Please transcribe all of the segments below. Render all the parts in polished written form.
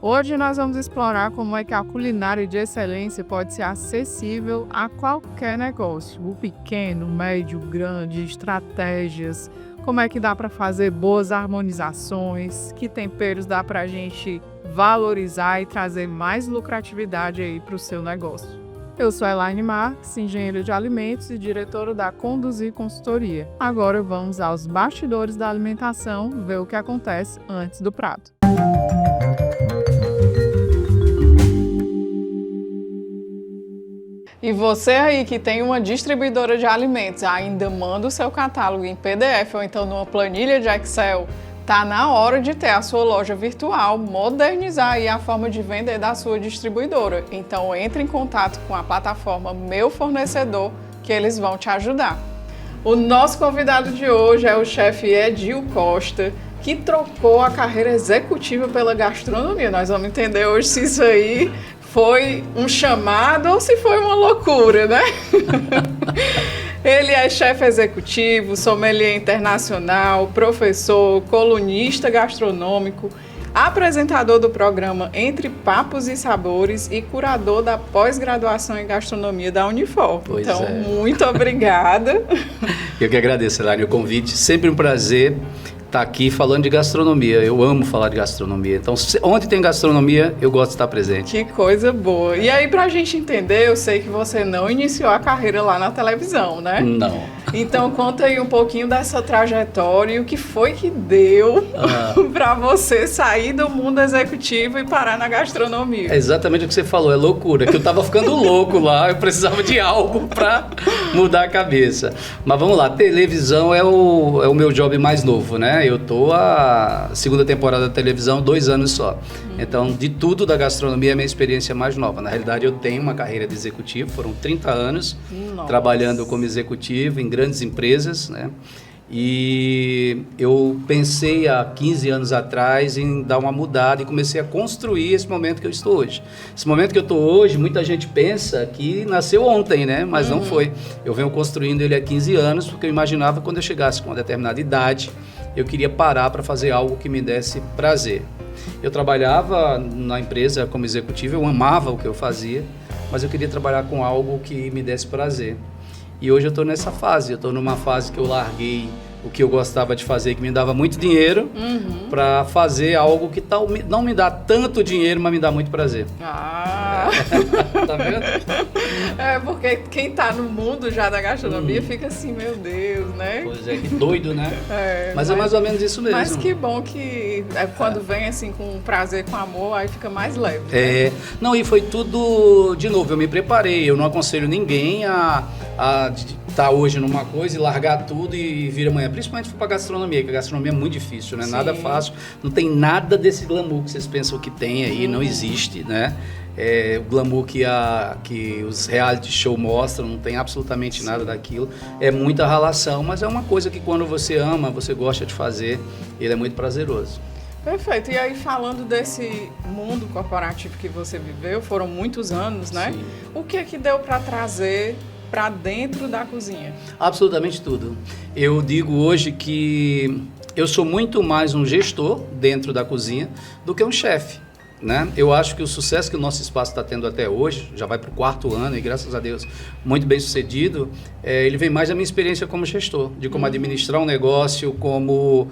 Hoje nós vamos explorar como é que a culinária de excelência pode ser acessível a qualquer negócio, o pequeno, médio, grande, estratégias, como é que dá para fazer boas harmonizações, que temperos dá para a gente valorizar e trazer mais lucratividade aí para o seu negócio. Eu sou Elaine Marques, engenheira de alimentos e diretora da Conduzir Consultoria. Agora vamos aos bastidores da alimentação, ver o que acontece antes do prato. E você aí que tem uma distribuidora de alimentos, ainda manda o seu catálogo em PDF ou então numa planilha de Excel, tá na hora de ter a sua loja virtual, modernizar aí a forma de vender da sua distribuidora. Então entre em contato com a plataforma Meu Fornecedor, que eles vão te ajudar. O nosso convidado de hoje é o chefe Edil Costa, que trocou a carreira executiva pela gastronomia. Nós vamos entender hoje se isso aí foi um chamado ou se foi uma loucura, né? Ele é chefe executivo, sommelier internacional, professor, colunista gastronômico, apresentador do programa Entre Papos e Sabores e curador da pós-graduação em gastronomia da Unifor. Pois então, é. muito obrigada. Eu que agradeço, Elaine, o convite. Sempre um prazer estar aqui falando de gastronomia. Eu amo falar de gastronomia. Então, onde tem gastronomia, eu gosto de estar presente. Que coisa boa. E aí, pra gente entender, eu sei que você não iniciou a carreira lá na televisão, né? Não. Então, conta aí um pouquinho dessa trajetória e o que foi que deu para você sair do mundo executivo e parar na gastronomia. É exatamente o que você falou, é loucura, que eu estava ficando louco lá, eu precisava de algo para mudar a cabeça. Mas vamos lá, televisão é o meu job mais novo, né? Eu tô a segunda temporada da televisão, 2 anos só. Então, de tudo da gastronomia é a minha experiência mais nova. Na realidade, eu tenho uma carreira de executivo, foram 30 anos trabalhando como executivo em grandes empresas, né? E eu pensei há 15 anos atrás em dar uma mudada e comecei a construir esse momento que eu estou hoje. Esse momento que eu estou hoje, muita gente pensa que nasceu ontem, né? Mas não foi. Eu venho construindo ele há 15 anos porque eu imaginava que quando eu chegasse com uma determinada idade, eu queria parar para fazer algo que me desse prazer. Eu trabalhava na empresa como executivo, eu amava o que eu fazia, mas eu queria trabalhar com algo que me desse prazer. E hoje eu estou nessa fase, eu estou numa fase que eu larguei o que eu gostava de fazer, que me dava muito dinheiro, para fazer algo que não me dá tanto dinheiro, mas me dá muito prazer. Ah! Tá vendo? É, porque quem tá no mundo já da gastronomia fica assim, meu Deus, né? Pois é, que doido, né? Mas é mais ou menos isso mesmo. Mas que bom que quando vem assim com prazer, com amor, aí fica mais leve. Né? Não, e foi tudo, de novo, eu me preparei, eu não aconselho ninguém a estar hoje numa coisa e largar tudo e vir amanhã, principalmente se for para gastronomia, que a gastronomia é muito difícil, né? Nada fácil, não tem nada desse glamour que vocês pensam que tem aí, não existe, né? O glamour que os reality show mostram, não tem absolutamente nada daquilo, é muita ralação, mas é uma coisa que quando você ama, você gosta de fazer, ele é muito prazeroso. Perfeito. E aí, falando desse mundo corporativo que você viveu, foram muitos anos, né? Sim. O que é que deu para trazer para dentro da cozinha? Absolutamente tudo. Eu digo hoje que eu sou muito mais um gestor dentro da cozinha do que um chefe, né? Eu acho que o sucesso que o nosso espaço está tendo até hoje, já vai para o 4º ano e graças a Deus muito bem sucedido, ele vem mais da minha experiência como gestor, de como administrar um negócio, como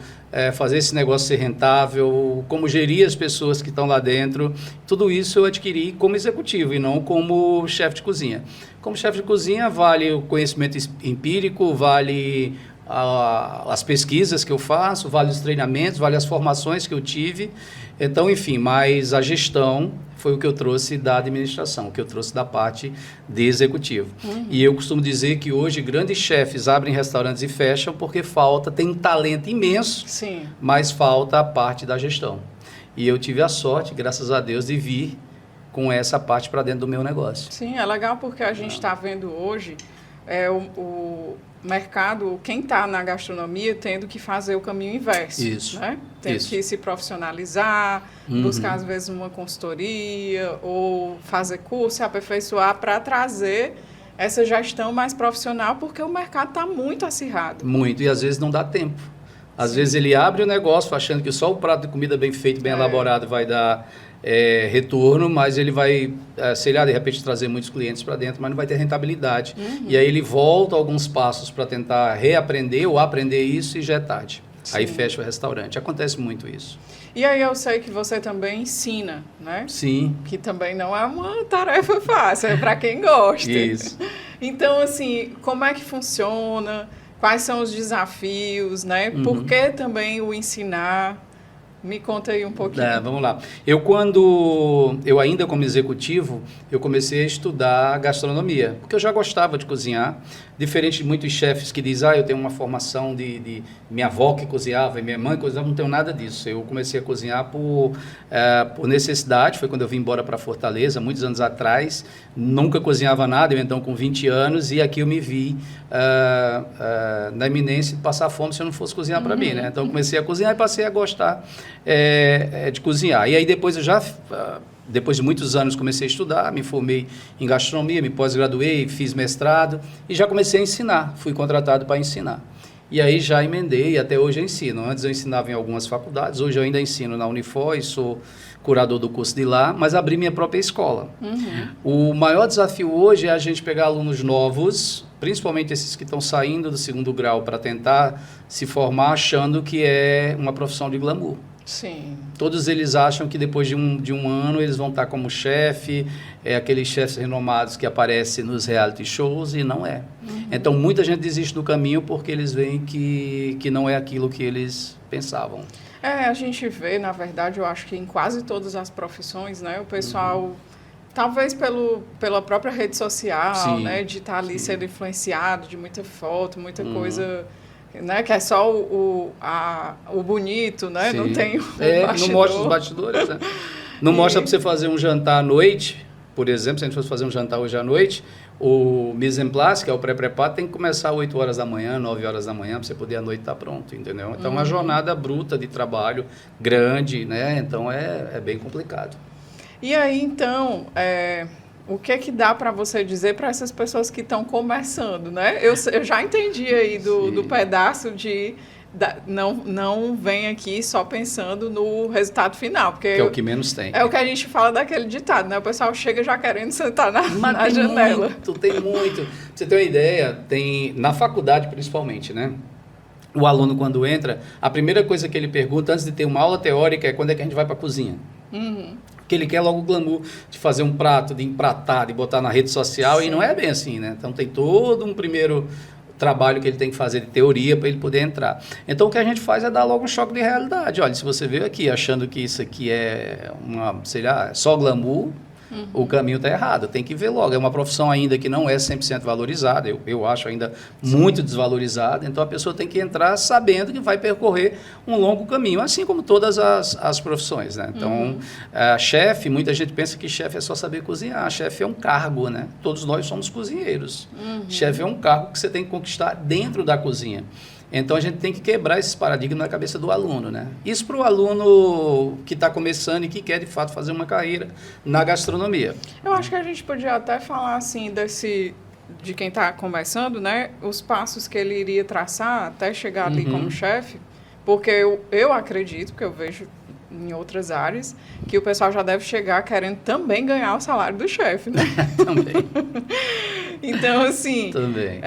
fazer esse negócio ser rentável, como gerir as pessoas que estão lá dentro. Tudo isso eu adquiri como executivo e não como chefe de cozinha. Como chefe de cozinha vale o conhecimento empírico, vale as pesquisas que eu faço, vale os treinamentos, vale as formações que eu tive. Então, enfim, mas a gestão foi o que eu trouxe da administração, o que eu trouxe da parte de executivo. E eu costumo dizer que hoje grandes chefes abrem restaurantes e fecham porque tem um talento imenso, mas falta a parte da gestão. E eu tive a sorte, graças a Deus, de vir com essa parte para dentro do meu negócio. Sim, é legal porque a gente está vendo hoje o mercado, quem está na gastronomia, tendo que fazer o caminho inverso. Isso. Né? Tendo que se profissionalizar, buscar, às vezes, uma consultoria ou fazer curso, se aperfeiçoar para trazer essa gestão mais profissional, porque o mercado está muito acirrado. Muito, e às vezes não dá tempo. Às vezes ele abre o negócio achando que só o prato de comida bem feito, bem elaborado vai dar retorno, mas ele vai, sei lá, de repente trazer muitos clientes para dentro, mas não vai ter rentabilidade. E aí ele volta alguns passos para tentar reaprender ou aprender isso e já é tarde. Sim. Aí fecha o restaurante. Acontece muito isso. E aí eu sei que você também ensina, né? Sim. Que também não é uma tarefa fácil, é para quem gosta. Isso. Então, assim, como é que funciona? Quais são os desafios, né? Por que também o ensinar? Me conta aí um pouquinho. Vamos lá. Eu ainda como executivo, eu comecei a estudar gastronomia, porque eu já gostava de cozinhar, diferente de muitos chefes que dizem, eu tenho uma formação de minha avó que cozinhava e minha mãe cozinhava, não tenho nada disso. Eu comecei a cozinhar por necessidade, foi quando eu vim embora para Fortaleza, muitos anos atrás, nunca cozinhava nada, eu então com 20 anos, e aqui eu me vi na iminência de passar fome se eu não fosse cozinhar para mim, né? Então eu comecei a cozinhar e passei a gostar de cozinhar. E aí depois depois de muitos anos comecei a estudar, me formei em gastronomia, me pós-graduei, fiz mestrado e já comecei a ensinar, fui contratado para ensinar. E aí já emendei e até hoje eu ensino. Antes eu ensinava em algumas faculdades, hoje eu ainda ensino na Unifor e sou curador do curso de lá, mas abri minha própria escola. O maior desafio hoje é a gente pegar alunos novos, principalmente esses que estão saindo do segundo grau para tentar se formar achando que é uma profissão de glamour. Sim. Todos eles acham que depois de um ano eles vão estar como chefe, aqueles chefes renomados que aparecem nos reality shows, e não é. Então muita gente desiste do caminho porque eles veem que não é aquilo que eles pensavam. A gente vê, na verdade, eu acho que em quase todas as profissões, né, o pessoal, talvez pela própria rede social, Sim, né, de estar ali sendo influenciado, de muita foto, muita coisa, né, que é só o bonito, né, Sim. Não tem o bastidor. Não mostra os bastidores, né? Não mostra para você fazer um jantar à noite, por exemplo, se a gente fosse fazer um jantar hoje à noite, o mise en place, que é o pré-preparo, tem que começar às 8 horas da manhã, 9 horas da manhã, para você poder à noite estar pronto, entendeu? Então, é uma jornada bruta de trabalho, grande, né? Então, é bem complicado. E aí, então, o que dá para você dizer para essas pessoas que estão começando, né? Eu já entendi aí do pedaço de... Não vem aqui só pensando no resultado final, porque que é o que menos tem. É o que a gente fala daquele ditado, né? O pessoal chega já querendo sentar na janela. Tem muito. Pra você ter uma ideia, tem na faculdade principalmente, né? O aluno quando entra, a primeira coisa que ele pergunta antes de ter uma aula teórica é quando é que a gente vai para a cozinha. Porque ele quer logo o glamour de fazer um prato, de empratar, de botar na rede social. Sim. E não é bem assim, né? Então tem todo um primeiro trabalho que ele tem que fazer de teoria para ele poder entrar. Então o que a gente faz é dar logo um choque de realidade. Olha, se você veio aqui achando que isso aqui é só glamour, o caminho está errado, tem que ver logo. É uma profissão ainda que não é 100% valorizada, eu acho ainda muito desvalorizada, então a pessoa tem que entrar sabendo que vai percorrer um longo caminho, assim como todas as profissões, né? Então, chefe, muita gente pensa que chefe é só saber cozinhar, chefe é um cargo, né? Todos nós somos cozinheiros. Chefe é um cargo que você tem que conquistar dentro da cozinha. Então, a gente tem que quebrar esses paradigmas na cabeça do aluno, né? Isso para o aluno que está começando e que quer, de fato, fazer uma carreira na gastronomia. Eu acho que a gente podia até falar, assim, de quem está começando, né? Os passos que ele iria traçar até chegar ali como chefe, porque eu acredito, que eu vejo em outras áreas, que o pessoal já deve chegar querendo também ganhar o salário do chefe, né? Também. Então, assim... Também.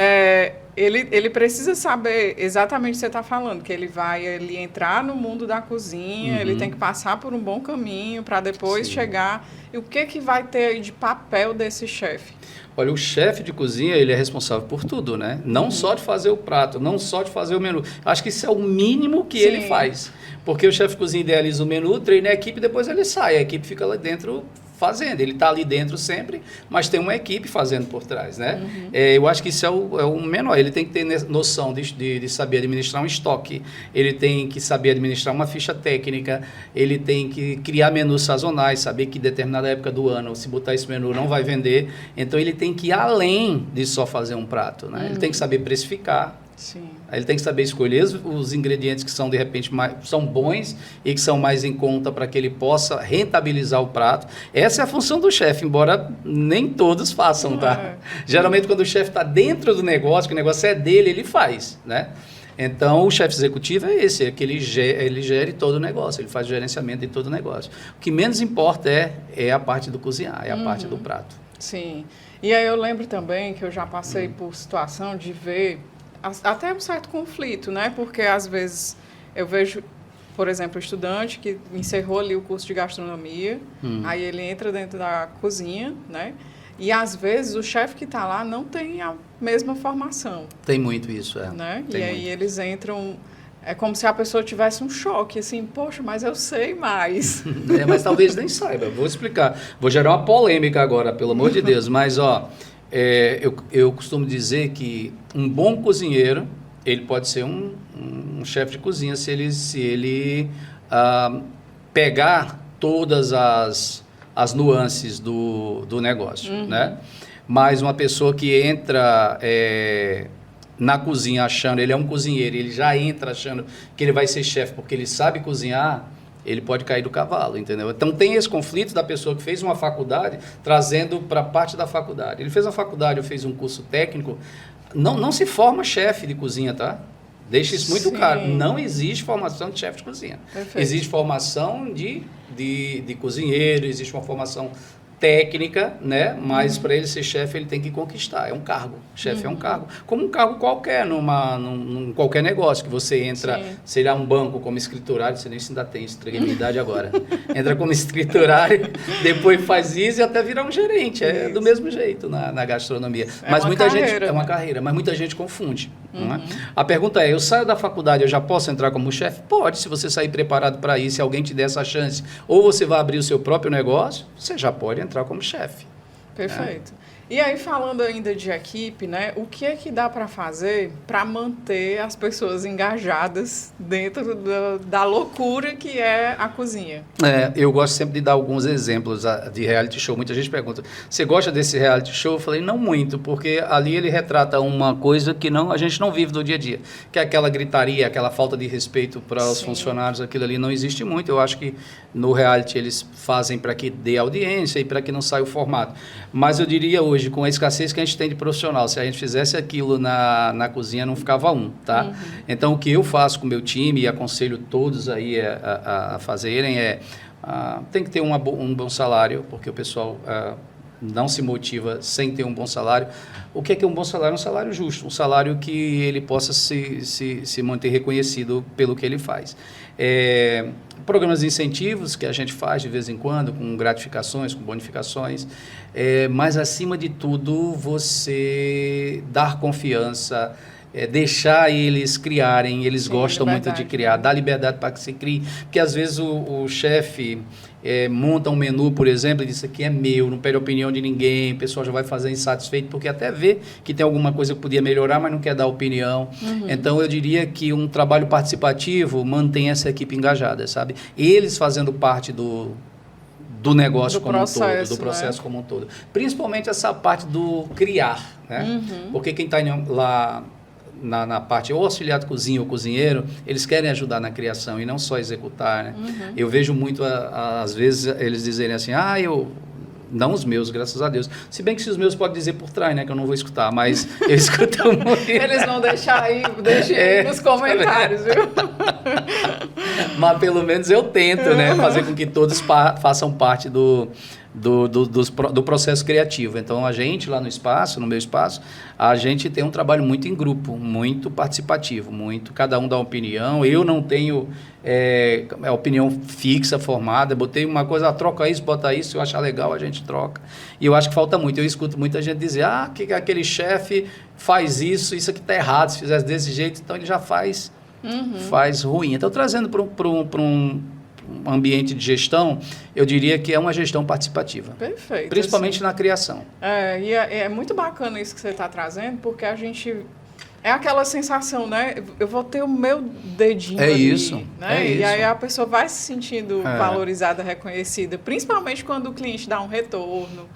Ele precisa saber exatamente o que você está falando, que ele vai entrar no mundo da cozinha, ele tem que passar por um bom caminho para depois chegar... E o que vai ter aí de papel desse chefe? Olha, o chefe de cozinha, ele é responsável por tudo, né? Não só de fazer o prato, não só de fazer o menu. Acho que isso é o mínimo que ele faz. Porque o chefe de cozinha idealiza o menu, treina a equipe, depois ele sai. A equipe fica lá dentro fazendo. Ele está ali dentro sempre, mas tem uma equipe fazendo por trás, né? Eu acho que isso é o menor. Ele tem que ter noção de saber administrar um estoque. Ele tem que saber administrar uma ficha técnica. Ele tem que criar menus sazonais, saber que em determinada época do ano, se botar esse menu, não vai vender. Então, ele tem que ir além de só fazer um prato, né? Ele tem que saber precificar. Sim. Ele tem que saber escolher os ingredientes que são, de repente, são bons e que são mais em conta para que ele possa rentabilizar o prato. Essa é a função do chefe, embora nem todos façam, tá? Geralmente, quando o chefe está dentro do negócio, que o negócio é dele, ele faz, né? Então, o chefe executivo é esse, é que ele gere todo o negócio, ele faz o gerenciamento de todo o negócio. O que menos importa é a parte do cozinhar, é a parte do prato. Sim. E aí eu lembro também que eu já passei por situação de ver até um certo conflito, né? Porque às vezes eu vejo, por exemplo, o estudante que encerrou ali o curso de gastronomia, aí ele entra dentro da cozinha, né? E às vezes o chefe que está lá não tem a mesma formação. Tem muito isso, né? Tem e aí muito. eles entram, é como se a pessoa tivesse um choque, assim, poxa, mas eu sei mais. Mas talvez nem saiba, vou explicar. Vou gerar uma polêmica agora, pelo amor de Deus, mas eu costumo dizer que um bom cozinheiro, ele pode ser um chefe de cozinha se ele pegar todas as nuances do negócio, né? Mas uma pessoa que entra na cozinha achando, ele é um cozinheiro, ele já entra achando que ele vai ser chefe porque ele sabe cozinhar, ele pode cair do cavalo, entendeu? Então tem esse conflito da pessoa que fez uma faculdade, trazendo para a parte da faculdade. Ele fez uma faculdade, eu fiz um curso técnico, não se forma chefe de cozinha, tá? Deixa isso muito claro. Não existe formação de chefe de cozinha. Perfeito. Existe formação de cozinheiro, existe uma formação técnica, né? Mas para ele ser chefe, ele tem que conquistar. É um cargo. Chefe é um cargo. Como um cargo qualquer, num qualquer negócio que você entra, sei lá, um banco como escriturário, você nem se ainda tem, entreguei minha idade agora. Entra como escriturário, depois faz isso e até virar um gerente. É do mesmo jeito na gastronomia. Mas muita gente é uma carreira, mas muita gente confunde. Não é? A pergunta é, eu saio da faculdade, eu já posso entrar como chefe? Pode, se você sair preparado para isso, se alguém te der essa chance, ou você vai abrir o seu próprio negócio, você já pode entrar como chefe. Perfeito. E aí, falando ainda de equipe, né, o que é que dá para fazer para manter as pessoas engajadas dentro da loucura que é a cozinha? Eu gosto sempre de dar alguns exemplos de reality show. Muita gente pergunta, você gosta desse reality show? Eu falei, não muito, porque ali ele retrata uma coisa que a gente não vive do dia a dia, que é aquela gritaria, aquela falta de respeito para os funcionários, aquilo ali não existe muito. Eu acho que no reality eles fazem para que dê audiência e para que não saia o formato. Mas eu diria hoje, com a escassez que a gente tem de profissional, se a gente fizesse aquilo na cozinha, não ficava tá? Então, o que eu faço com o meu time e aconselho todos aí a fazerem tem que ter um bom salário, porque o pessoal não se motiva sem ter um bom salário. O que é um bom salário? Um salário justo, um salário que ele possa se manter reconhecido pelo que ele faz. Programas de incentivos que a gente faz de vez em quando, com gratificações, com bonificações, mas acima de tudo você dar confiança, deixar eles criarem, eles gostam muito de criar, dar liberdade para que se crie, porque às vezes o chefe monta um menu, por exemplo, e diz, isso aqui é meu, não pede opinião de ninguém, o pessoal já vai fazer insatisfeito, porque até vê que tem alguma coisa que podia melhorar, mas não quer dar opinião. Então, eu diria que um trabalho participativo mantém essa equipe engajada, sabe? Eles fazendo parte do negócio como um todo, do processo como um todo. Principalmente essa parte do criar, né? Porque quem está lá na parte ou auxiliar de cozinha ou cozinheiro, eles querem ajudar na criação e não só executar, né? Eu vejo muito, às vezes, eles dizerem assim, não os meus, graças a Deus. Se bem que se os meus podem dizer por trás, né? Que eu não vou escutar, mas eu escuto muito. Eles vão deixar aí, aí nos comentários, viu? Mas pelo menos eu tento, né? Fazer com que todos façam parte do processo criativo. Então, a gente lá no espaço, no meu espaço, a gente tem um trabalho muito em grupo, muito participativo, cada um dá uma opinião. Eu não tenho opinião fixa, formada. Botei uma coisa, troca isso, bota isso, se eu achar legal, a gente troca. E eu acho que falta muito. Eu escuto muita gente dizer, que aquele chefe faz isso aqui está errado, se fizesse desse jeito, então ele já faz ruim. Então, trazendo para um ambiente de gestão, eu diria que é uma gestão participativa. Perfeito. Principalmente na criação. E é muito bacana isso que você está trazendo, porque a gente... É aquela sensação, né? Eu vou ter o meu dedinho ali, isso, né? E aí a pessoa vai se sentindo valorizada, reconhecida, principalmente quando o cliente dá um retorno.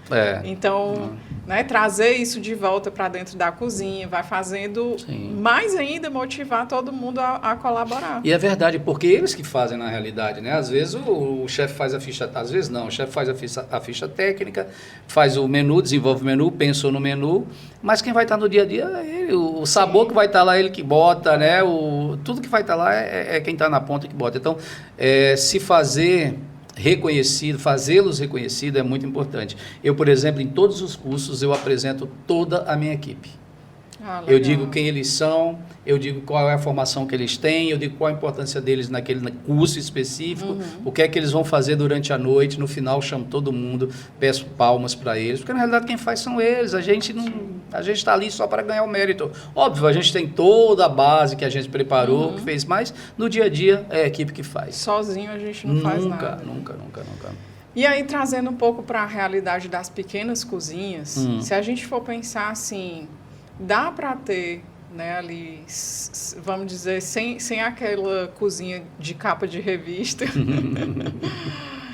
Então, né, trazer isso de volta para dentro da cozinha, vai fazendo mais ainda motivar todo mundo a colaborar. E é verdade, porque eles que fazem na realidade, né? Às vezes o chefe faz a ficha, às vezes não, o chefe faz a ficha técnica, faz o menu, desenvolve o menu, pensou no menu, mas quem vai estar no dia a dia é ele, o sabor que vai estar lá, ele que bota, né? Tudo que vai estar lá é quem está na ponta que bota. Então, se fazer reconhecido, fazê-los reconhecido é muito importante. Eu, por exemplo, em todos os cursos, eu apresento toda a minha equipe. Eu digo quem eles são, eu digo qual é a formação que eles têm, eu digo qual a importância deles naquele curso específico, o que é que eles vão fazer durante a noite, no final chamo todo mundo, peço palmas para eles, porque na realidade quem faz são eles, a gente está ali só para ganhar o mérito. Óbvio, a gente tem toda a base que a gente preparou, que fez, mas no dia a dia é a equipe que faz. Sozinho a gente não faz nada. Nunca. E aí, trazendo um pouco para a realidade das pequenas cozinhas, se a gente for pensar assim, dá para ter, né, ali, vamos dizer, sem aquela cozinha de capa de revista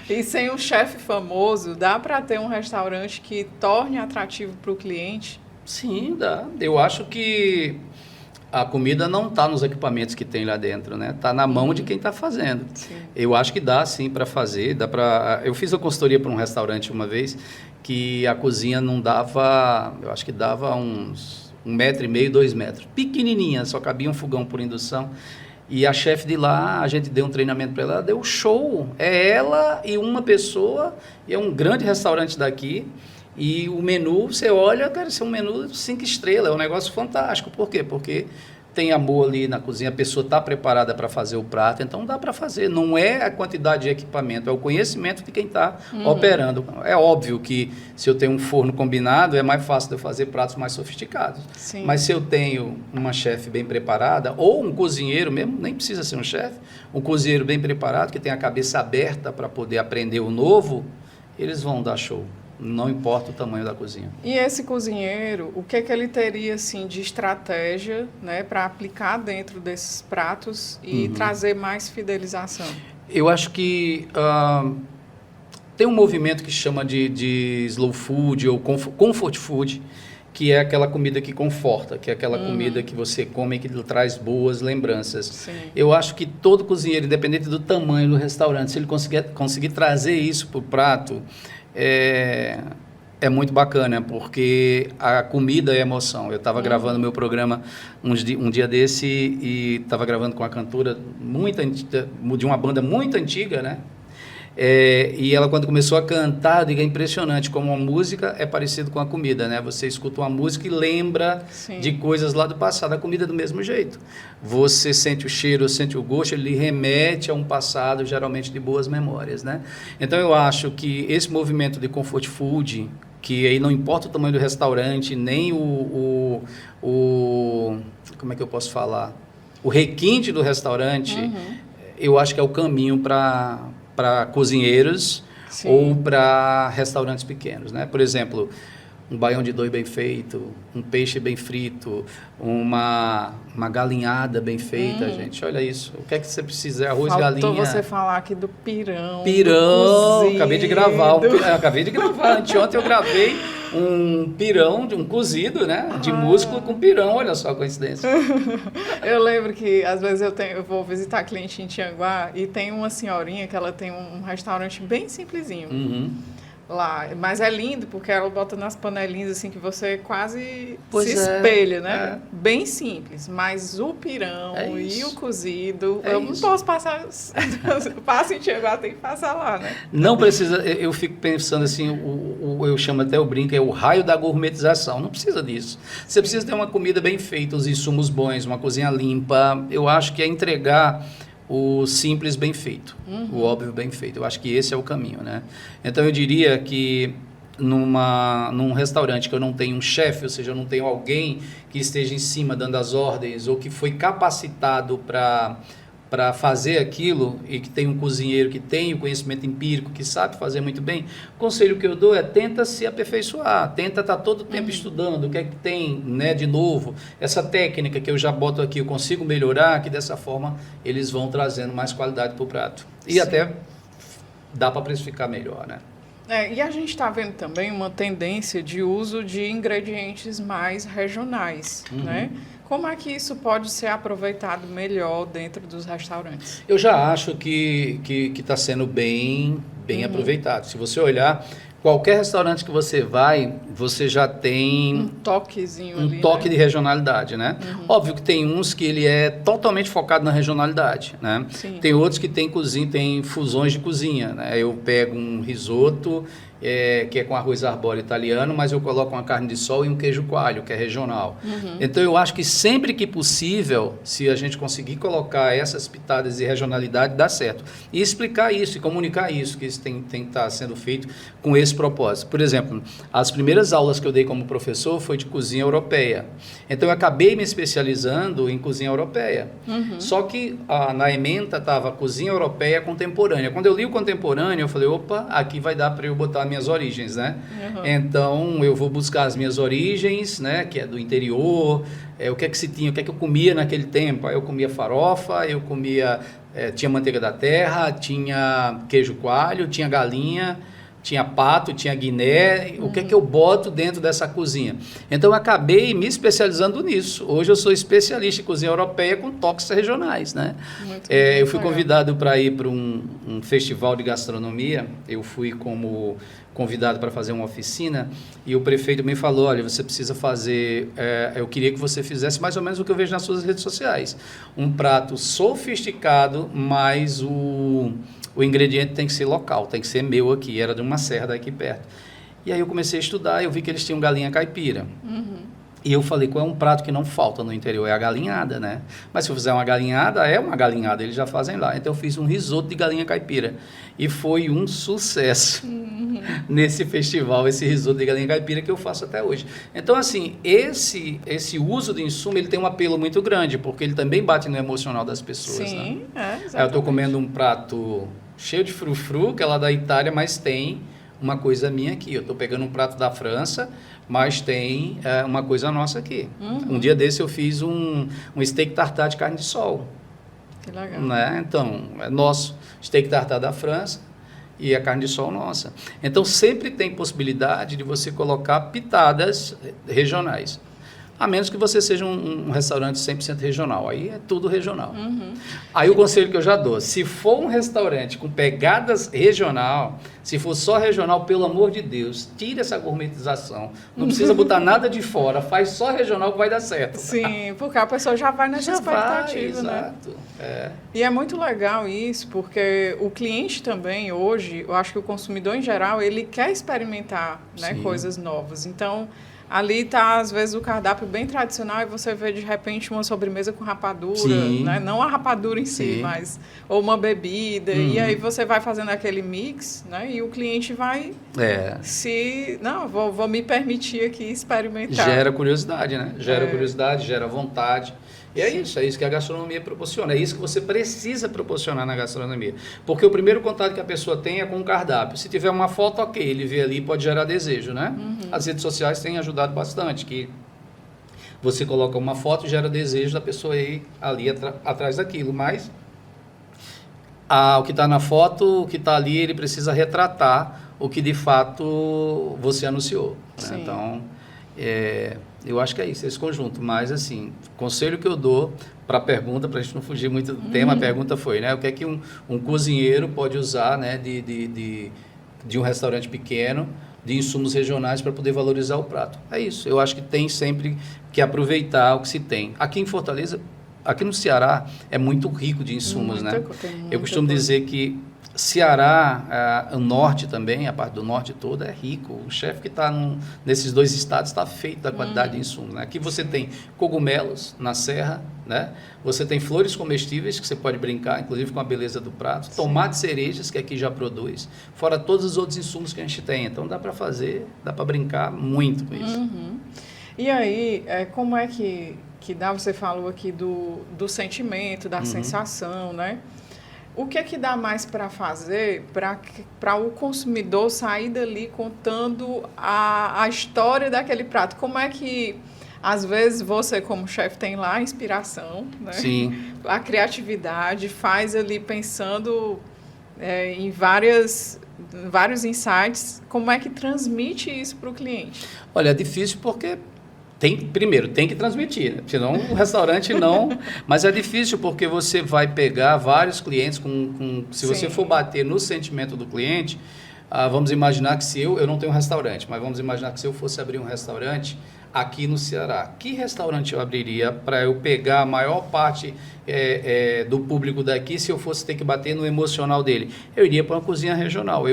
e sem um chefe famoso, dá para ter um restaurante que torne atrativo para o cliente? Sim, dá. Eu acho que a comida não está nos equipamentos que tem lá dentro, né? Está na mão de quem está fazendo. Sim. Eu acho que dá sim para fazer, dá para. Eu fiz uma consultoria para um restaurante uma vez que a cozinha não dava, eu acho que dava uns 1,5 metro, 2 metros, pequenininha, só cabia um fogão por indução. E a chefe de lá, a gente deu um treinamento para ela deu show. É ela e uma pessoa, e é um grande restaurante daqui. E o menu, você olha, cara, isso é um menu 5 estrelas, é um negócio fantástico. Por quê? Porque tem amor ali na cozinha, a pessoa está preparada para fazer o prato, então dá para fazer. Não é a quantidade de equipamento, é o conhecimento de quem está operando. É óbvio que se eu tenho um forno combinado, é mais fácil de eu fazer pratos mais sofisticados. Sim. Mas se eu tenho uma chefe bem preparada, ou um cozinheiro mesmo, nem precisa ser um chefe, um cozinheiro bem preparado, que tem a cabeça aberta para poder aprender o novo, eles vão dar show. Não importa o tamanho da cozinha. E esse cozinheiro, o que ele teria assim de estratégia, né, para aplicar dentro desses pratos e trazer mais fidelização? Eu acho que tem um movimento que chama de slow food ou comfort food, que é aquela comida que conforta, que é aquela comida que você come e que lhe traz boas lembranças. Sim. Eu acho que todo cozinheiro, independente do tamanho do restaurante, se ele conseguir trazer isso para o prato, é muito bacana, porque a comida é emoção. Eu estava gravando meu programa um dia desse e estava gravando com uma cantora de uma banda muito antiga, né? E ela, quando começou a cantar, eu digo, é impressionante como a música é parecida com a comida, né? Você escuta uma música e lembra de coisas lá do passado. A comida é do mesmo jeito. Você sente o cheiro, sente o gosto, ele remete a um passado, geralmente de boas memórias, né? Então, eu acho que esse movimento de comfort food, que aí não importa o tamanho do restaurante, nem como é que eu posso falar? O requinte do restaurante, eu acho que é o caminho para cozinheiros ou para restaurantes pequenos, né? Por exemplo, um baião de dois bem feito, um peixe bem frito, uma galinhada bem feita, gente. Olha isso. O que é que você precisa? Arroz, galinha. Faltou você falar aqui do pirão. Pirão. Acabei de gravar. Anteontem eu gravei um pirão, um cozido, né? De músculo com pirão. Olha só a coincidência. Eu lembro que às vezes eu vou visitar cliente em Tianguá e tem uma senhorinha que ela tem um restaurante bem simplesinho. Lá, mas é lindo porque ela bota nas panelinhas assim que você quase se espelha, né? Bem simples, mas o pirão e o cozido, eu não posso passar, passo em Tianguá, tem que passar lá, né? Não precisa, eu fico pensando assim, eu chamo até o brinco, é o raio da gourmetização, não precisa disso. Você precisa ter uma comida bem feita, os insumos bons, uma cozinha limpa, eu acho que é entregar o simples bem feito, o óbvio bem feito. Eu acho que esse é o caminho, né? Então, eu diria que num restaurante que eu não tenho um chefe, ou seja, eu não tenho alguém que esteja em cima dando as ordens ou que foi capacitado para fazer aquilo e que tem um cozinheiro que tem o conhecimento empírico, que sabe fazer muito bem, o conselho que eu dou é tenta se aperfeiçoar, tenta estar todo o tempo estudando o que é que tem, né, de novo, essa técnica que eu já boto aqui, eu consigo melhorar, que dessa forma eles vão trazendo mais qualidade para o prato. E até dá para precificar melhor, né? E a gente está vendo também uma tendência de uso de ingredientes mais regionais, né? Como é que isso pode ser aproveitado melhor dentro dos restaurantes? Eu já acho que está sendo bem aproveitado. Se você olhar, qualquer restaurante que você vai, você já tem um toquezinho um ali, toque né? de regionalidade, né? Óbvio que tem uns que ele é totalmente focado na regionalidade, né? Sim. Tem outros que tem cozinha, tem fusões de cozinha, né? Eu pego um risoto, que é com arroz arbóreo italiano, mas eu coloco uma carne de sol e um queijo coalho, que é regional. Então eu acho que sempre que possível, se a gente conseguir colocar essas pitadas de regionalidade, dá certo. E explicar isso, e comunicar isso, que isso tem que estar sendo feito com esse propósito. Por exemplo, as primeiras aulas que eu dei como professor foi de cozinha europeia. Então eu acabei me especializando em cozinha europeia. Só que na ementa estava cozinha europeia contemporânea. Quando eu li o contemporâneo, eu falei, opa, aqui vai dar para eu botar minhas origens, né? Então eu vou buscar as minhas origens, né? Que é do interior, o que é que se tinha, o que é que eu comia naquele tempo. Aí eu comia farofa, eu comia, tinha manteiga da terra, tinha queijo coalho, tinha galinha, tinha pato, tinha guiné, o que é que eu boto dentro dessa cozinha? Então eu acabei me especializando nisso. Hoje eu sou especialista em cozinha europeia com toques regionais, né? Eu fui convidado para ir para um festival de gastronomia, eu fui como convidado para fazer uma oficina e o prefeito me falou, olha, você precisa fazer, eu queria que você fizesse mais ou menos o que eu vejo nas suas redes sociais, um prato sofisticado, mas o ingrediente tem que ser local, tem que ser meu aqui, era de uma serra daqui perto. E aí eu comecei a estudar, eu vi que eles tinham galinha caipira. E eu falei, qual é um prato que não falta no interior? É a galinhada, né? Mas se eu fizer uma galinhada, é uma galinhada, eles já fazem lá. Então eu fiz um risoto de galinha caipira. E foi um sucesso nesse festival, esse risoto de galinha caipira que eu faço até hoje. Então, assim, esse uso de insumo, ele tem um apelo muito grande, porque ele também bate no emocional das pessoas, Sim, né? exatamente. Eu estou comendo um prato cheio de frufru, que é lá da Itália, mas tem uma coisa minha aqui. Eu estou pegando um prato da França, mas tem uma coisa nossa aqui. Um dia desse eu fiz um steak tartare de carne de sol. Que legal. Né? Então, é nosso steak tartare da França e a carne de sol nossa. Então, sempre tem possibilidade de você colocar pitadas regionais. A menos que você seja um restaurante 100% regional. Aí é tudo regional. Aí o conselho que eu já dou, se for um restaurante com pegadas regional, se for só regional, pelo amor de Deus, tire essa gourmetização. Não precisa botar nada de fora, faz só regional que vai dar certo. Sim, porque a pessoa já vai nessa expectativa, né? Exato. E é muito legal isso, porque o cliente também hoje, eu acho que o consumidor em geral, ele quer experimentar, né, coisas novas. Então, ali está, às vezes, o cardápio bem tradicional e você vê, de repente, uma sobremesa com rapadura, né? Não a rapadura em si, mas ou uma bebida. E aí você vai fazendo aquele mix, né? E o cliente vai vou me permitir aqui experimentar. Gera curiosidade, né? Gera curiosidade, gera vontade. E é isso que a gastronomia proporciona, é isso que você precisa proporcionar na gastronomia. Porque o primeiro contato que a pessoa tem é com o cardápio. Se tiver uma foto, ok, ele vê ali, pode gerar desejo, né? As redes sociais têm ajudado bastante, que você coloca uma foto e gera desejo da pessoa ir ali atrás daquilo, mas o que está na foto, o que está ali, ele precisa retratar o que de fato você anunciou. Né? Então, eu acho que é isso, esse conjunto. Mas, assim, conselho que eu dou para a pergunta, para a gente não fugir muito do tema, a pergunta foi, né? O que é que um cozinheiro pode usar, né, de um restaurante pequeno, de insumos regionais para poder valorizar o prato? É isso. Eu acho que tem sempre que aproveitar o que se tem. Aqui em Fortaleza, aqui no Ceará, é muito rico de insumos, né? Eu costumo dizer que Ceará, o norte também, a parte do norte toda é rico. O chefe que está nesses dois estados está feito da quantidade de insumos. Né? Aqui você tem cogumelos na serra, né? Você tem flores comestíveis que você pode brincar, inclusive com a beleza do prato, tomates cerejas que aqui já produz, fora todos os outros insumos que a gente tem. Então dá para fazer, dá para brincar muito com isso. E aí, como é que dá? Você falou aqui do sentimento, da sensação, né? O que é que dá mais para fazer para o consumidor sair dali contando a história daquele prato? Como é que, às vezes, você como chefe tem lá a inspiração, né? Sim. A criatividade, faz ali pensando em várias vários insights. Como é que transmite isso para o cliente? Olha, é difícil porque primeiro, tem que transmitir, né? Senão o restaurante não... Mas é difícil porque você vai pegar vários clientes se você for bater no sentimento do cliente, vamos imaginar que eu não tenho um restaurante, mas vamos imaginar que se eu fosse abrir um restaurante aqui no Ceará, que restaurante eu abriria para eu pegar a maior parte do público daqui se eu fosse ter que bater no emocional dele? Eu iria para uma cozinha regional,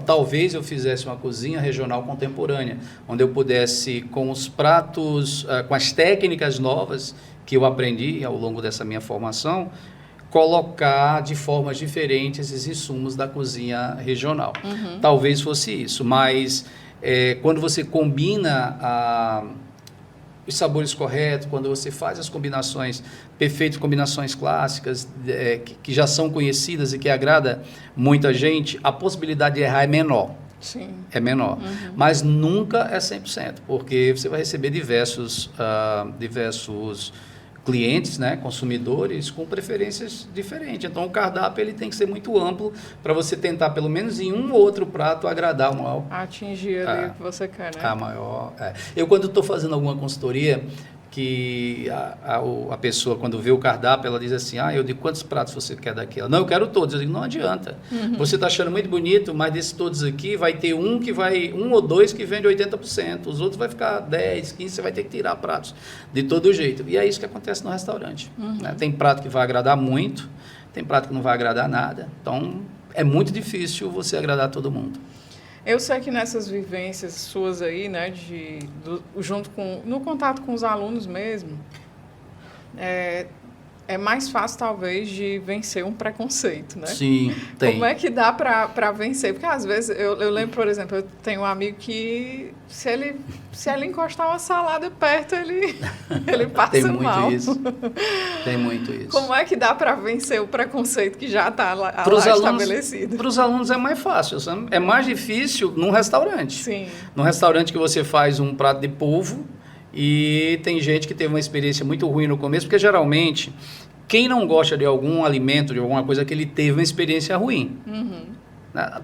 Talvez eu fizesse uma cozinha regional contemporânea, onde eu pudesse, com os pratos, com as técnicas novas que eu aprendi ao longo dessa minha formação, colocar de formas diferentes esses insumos da cozinha regional. Talvez fosse isso, mas... quando você combina os sabores corretos, quando você faz as combinações perfeitas, combinações clássicas, que já são conhecidas e que agrada muita gente, a possibilidade de errar é menor. Sim. É menor. Mas nunca é 100%, porque você vai receber diversos clientes, né, consumidores com preferências diferentes. Então, o cardápio ele tem que ser muito amplo para você tentar, pelo menos em um ou outro prato, agradar o maior... Atingir ali o que você quer, né? A maior... Eu, quando estou fazendo alguma consultoria, que a pessoa, quando vê o cardápio, ela diz assim, eu digo, quantos pratos você quer daquela? Não, eu quero todos. Eu digo, não adianta. Você está achando muito bonito, mas desses todos aqui, vai ter um ou dois que vende 80%. Os outros vai ficar 10, 15, você vai ter que tirar pratos de todo jeito. E é isso que acontece no restaurante. Né? Tem prato que vai agradar muito, tem prato que não vai agradar nada. Então, é muito difícil você agradar todo mundo. Eu sei que nessas vivências suas aí, né, no contato com os alunos mesmo, é mais fácil, talvez, de vencer um preconceito, né? Sim, tem. Como é que dá para vencer? Porque, às vezes, eu lembro, por exemplo, eu tenho um amigo que, se ele encostar uma salada perto, ele passa tem muito mal. Isso. Tem muito isso. Como é que dá para vencer o preconceito que já está lá estabelecido? Para os alunos é mais fácil, sabe? É mais difícil num restaurante. Sim. Num restaurante que você faz um prato de polvo, e tem gente que teve uma experiência muito ruim no começo, porque geralmente, quem não gosta de algum alimento, de alguma coisa, que ele teve uma experiência ruim.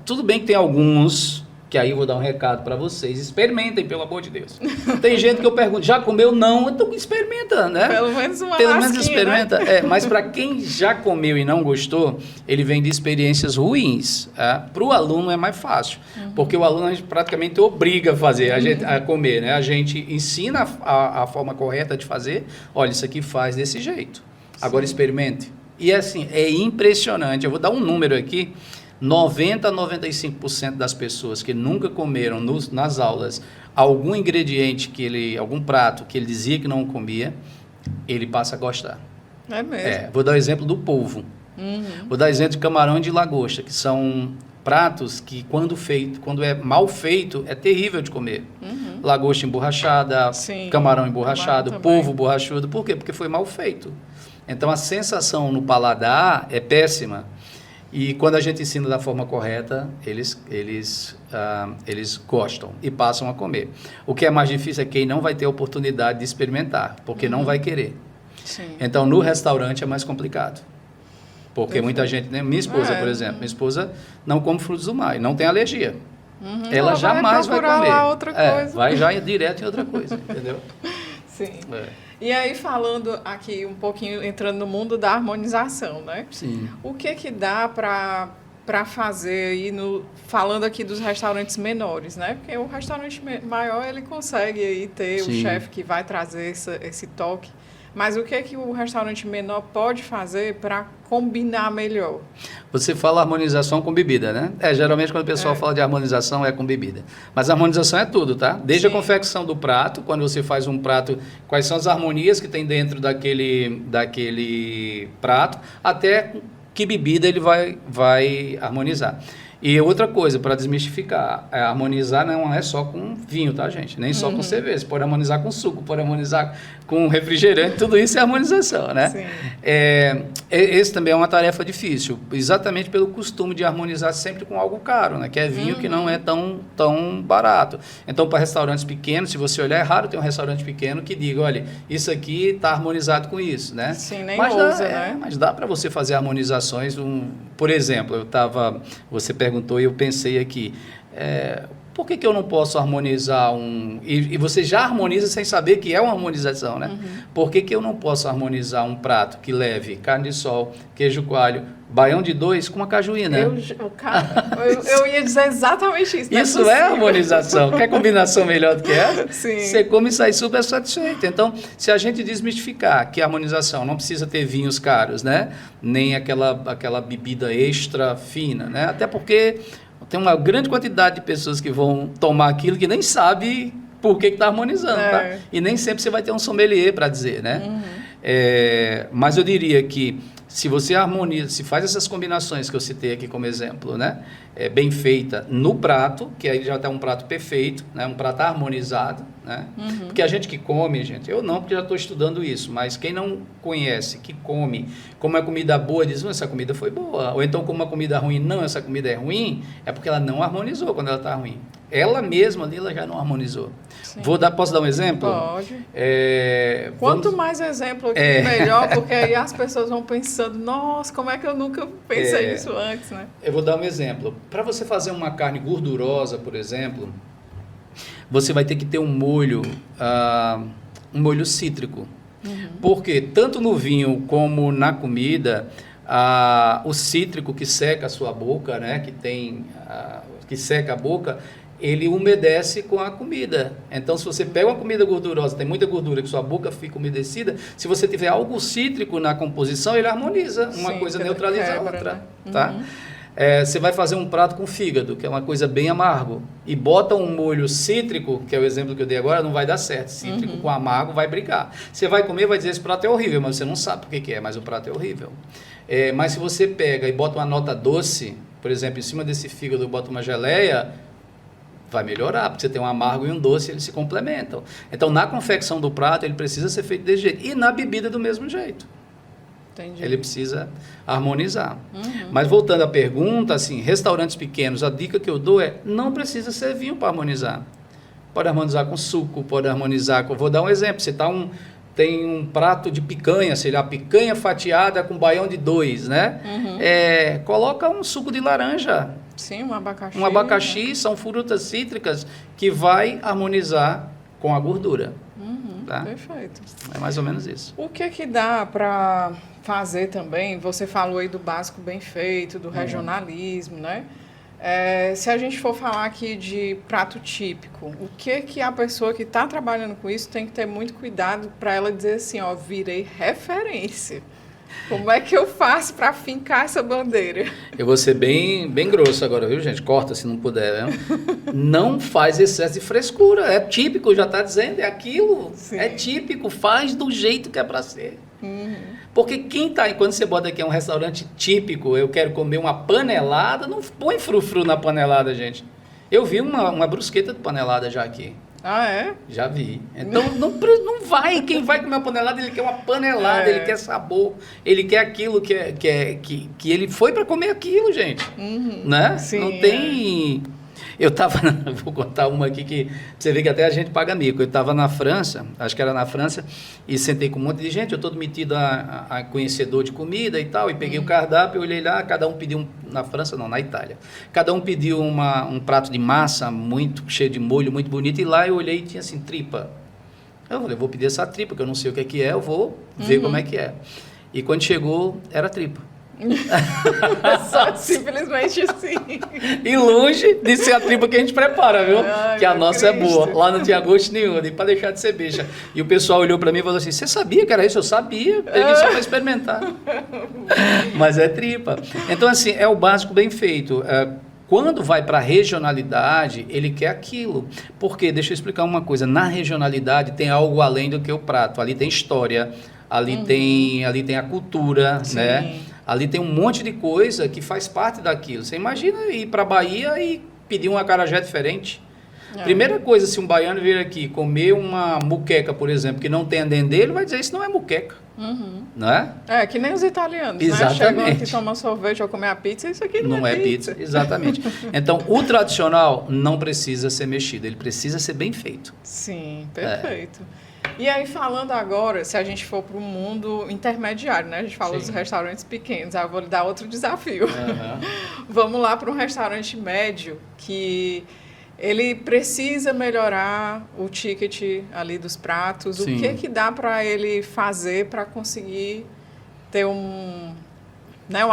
Tudo bem que tem alguns, que aí eu vou dar um recado para vocês, experimentem, pelo amor de Deus. Tem gente que eu pergunto, já comeu? Não, então experimenta, né? Pelo menos uma Pelo lasquinha, menos experimenta. né? Mas para quem já comeu e não gostou, ele vem de experiências ruins. Para o aluno é mais fácil, porque o aluno a gente praticamente obriga a fazer, a comer, né? A gente ensina a forma correta de fazer. Olha, isso aqui faz desse jeito. Agora experimente. E assim, é impressionante. Eu vou dar um número aqui. 90% a 95% das pessoas que nunca comeram nas aulas algum ingrediente, algum prato que ele dizia que não comia, ele passa a gostar. É mesmo. Vou dar o exemplo do polvo. Vou dar o exemplo de camarão e de lagosta, que são pratos que, quando é mal feito, é terrível de comer. Lagosta emborrachada, sim, camarão emborrachado, polvo borrachudo. Por quê? Porque foi mal feito. Então, a sensação no paladar é péssima. E quando a gente ensina da forma correta, eles gostam e passam a comer. O que é mais difícil é quem não vai ter a oportunidade de experimentar, porque não vai querer. Sim. Então, no restaurante é mais complicado. Porque muita gente... Né? Minha esposa, por exemplo, minha esposa não come frutos do mar e não tem alergia. Ela jamais vai comer. Lá outra coisa. Vai já ir direto em outra coisa, entendeu? Sim. E aí, falando aqui um pouquinho, entrando no mundo da harmonização, né? Sim. O que dá para fazer aí, falando aqui dos restaurantes menores, né? Porque o restaurante maior, ele consegue aí ter o chefe que vai trazer esse toque. Mas o que o restaurante menor pode fazer para combinar melhor? Você fala harmonização com bebida, né? Geralmente quando o pessoal fala de harmonização é com bebida. Mas a harmonização é tudo, tá? Desde a confecção do prato, quando você faz um prato, quais são as harmonias que tem dentro daquele prato, até que bebida ele vai harmonizar. E outra coisa, para desmistificar, harmonizar não é só com vinho, tá, gente? Nem só com cerveja. Você pode harmonizar com suco, pode harmonizar com refrigerante, tudo isso é harmonização, né? Sim. Esse também é uma tarefa difícil, exatamente pelo costume de harmonizar sempre com algo caro, né? Que é vinho que não é tão barato. Então, para restaurantes pequenos, se você olhar, é raro ter um restaurante pequeno que diga, olha, isso aqui está harmonizado com isso, né? Sim, nem ousa, né? Mas dá para você fazer harmonizações Por exemplo, você perguntou e eu pensei aqui, por que eu não posso harmonizar E você já harmoniza sem saber que é uma harmonização, né? Por que eu não posso harmonizar um prato que leve carne de sol, queijo coalho, baião de dois com uma cajuína? Eu ia dizer exatamente isso. Isso é harmonização. Quer combinação melhor do que essa? Sim. Você come e sai super satisfeito. Então, se a gente desmistificar que a harmonização não precisa ter vinhos caros, né? Nem aquela bebida extra fina, né? Até porque tem uma grande quantidade de pessoas que vão tomar aquilo que nem sabe por que está harmonizando, tá? E nem sempre você vai ter um sommelier para dizer, né? Mas eu diria que se você harmoniza, se faz essas combinações que eu citei aqui como exemplo, né? Bem feita no prato, que aí já está um prato perfeito, né? Um prato harmonizado, né? Porque a gente que come, gente, eu não, porque já estou estudando isso, mas quem não conhece, que come, como é comida boa, diz, essa comida foi boa. Ou então, como uma comida ruim, não, essa comida é ruim, é porque ela não harmonizou quando ela está ruim. Ela mesma ali, ela já não harmonizou. Posso dar um exemplo? Pode. Quanto mais exemplo aqui, melhor, porque aí as pessoas vão pensando, nossa, como é que eu nunca pensei nisso antes, né? Eu vou dar um exemplo. Para você fazer uma carne gordurosa, por exemplo, você vai ter que ter um molho cítrico. Porque tanto no vinho como na comida, o cítrico que seca a sua boca, né, que seca a boca, ele umedece com a comida. Então, se você pega uma comida gordurosa, tem muita gordura, que sua boca fica umedecida, se você tiver algo cítrico na composição, ele harmoniza. Uma coisa neutraliza a outra. Né? Tá? Você vai fazer um prato com fígado, que é uma coisa bem amargo, e bota um molho cítrico, que é o exemplo que eu dei agora, não vai dar certo. Cítrico com amargo vai brigar. Você vai comer, vai dizer, esse prato é horrível, mas você não sabe por que é, mas o prato é horrível. Mas se você pega e bota uma nota doce, por exemplo, em cima desse fígado bota uma geleia, vai melhorar, porque você tem um amargo e um doce, eles se complementam. Então, na confecção do prato, ele precisa ser feito desse jeito. E na bebida, do mesmo jeito. Entendi. Ele precisa harmonizar. Mas, voltando à pergunta, assim, restaurantes pequenos, a dica que eu dou não precisa ser vinho para harmonizar. Pode harmonizar com suco, pode harmonizar com... Vou dar um exemplo. Você tem um prato de picanha, sei lá, picanha fatiada com baião de 2, né? Coloca um suco de laranja. Sim, um abacaxi. Um abacaxi, são frutas cítricas que vai harmonizar com a gordura. Tá? Perfeito. É mais ou menos isso. O que dá para fazer também? Você falou aí do básico bem feito, do regionalismo, né? Se a gente for falar aqui de prato típico, o que a pessoa que está trabalhando com isso tem que ter muito cuidado para ela dizer assim, ó, virei referência. Como é que eu faço para fincar essa bandeira? Eu vou ser bem grosso agora, viu, gente? Corta se não puder, né? Não faz excesso de frescura. É típico, já está dizendo, é aquilo. Sim. É típico, faz do jeito que é para ser. Porque quando você bota aqui um restaurante típico, eu quero comer uma panelada, não põe frufru na panelada, gente. Eu vi uma brusqueta de panelada já aqui. Ah, é? Já vi. Então, não vai. Quem vai comer uma panelada, ele quer uma panelada, ele quer sabor, ele quer aquilo que ele foi para comer aquilo, gente. Né? Sim, não tem... Eu estava... Vou contar uma aqui que você vê que até a gente paga mico. Eu estava na França, acho que era na França, e sentei com um monte de gente, eu todo metido a conhecedor de comida e tal, e peguei o cardápio, eu olhei lá, cada um pediu, na França não, na Itália, cada um pediu um prato de massa muito cheio de molho, muito bonito, e lá eu olhei e tinha assim, tripa. Eu falei, vou pedir essa tripa, que eu não sei o que é, eu vou ver como é que é. E quando chegou, era tripa. Só simplesmente assim. E longe de ser a tripa que a gente prepara, viu? Ai, que a nossa Cristo. É boa. Lá não tinha gosto nenhum, nem para deixar de ser bicha. E o pessoal olhou para mim e falou assim: você sabia que era isso? Eu sabia, peguei só para experimentar. Mas é tripa. Então, assim, é o básico bem feito. Quando vai para a regionalidade, ele quer aquilo. Porque, deixa eu explicar uma coisa: na regionalidade tem algo além do que o prato. Ali tem história, ali tem a cultura, sim, né? Ali tem um monte de coisa que faz parte daquilo. Você imagina ir para a Bahia e pedir um acarajé diferente. Primeira coisa, se um baiano vir aqui comer uma muqueca, por exemplo, que não tem a dendê, ele vai dizer, isso não é muqueca. Não é? É, que nem os italianos, exatamente, né? Chegam aqui, tomam sorvete ou comer a pizza, isso aqui não é pizza. Exatamente. Então, o tradicional não precisa ser mexido, ele precisa ser bem feito. Sim, perfeito. E aí, falando agora, se a gente for para o mundo intermediário, né? A gente falou dos restaurantes pequenos, aí eu vou lhe dar outro desafio. Vamos lá para um restaurante médio que ele precisa melhorar o ticket ali dos pratos. Sim. O que dá para ele fazer para conseguir ter uma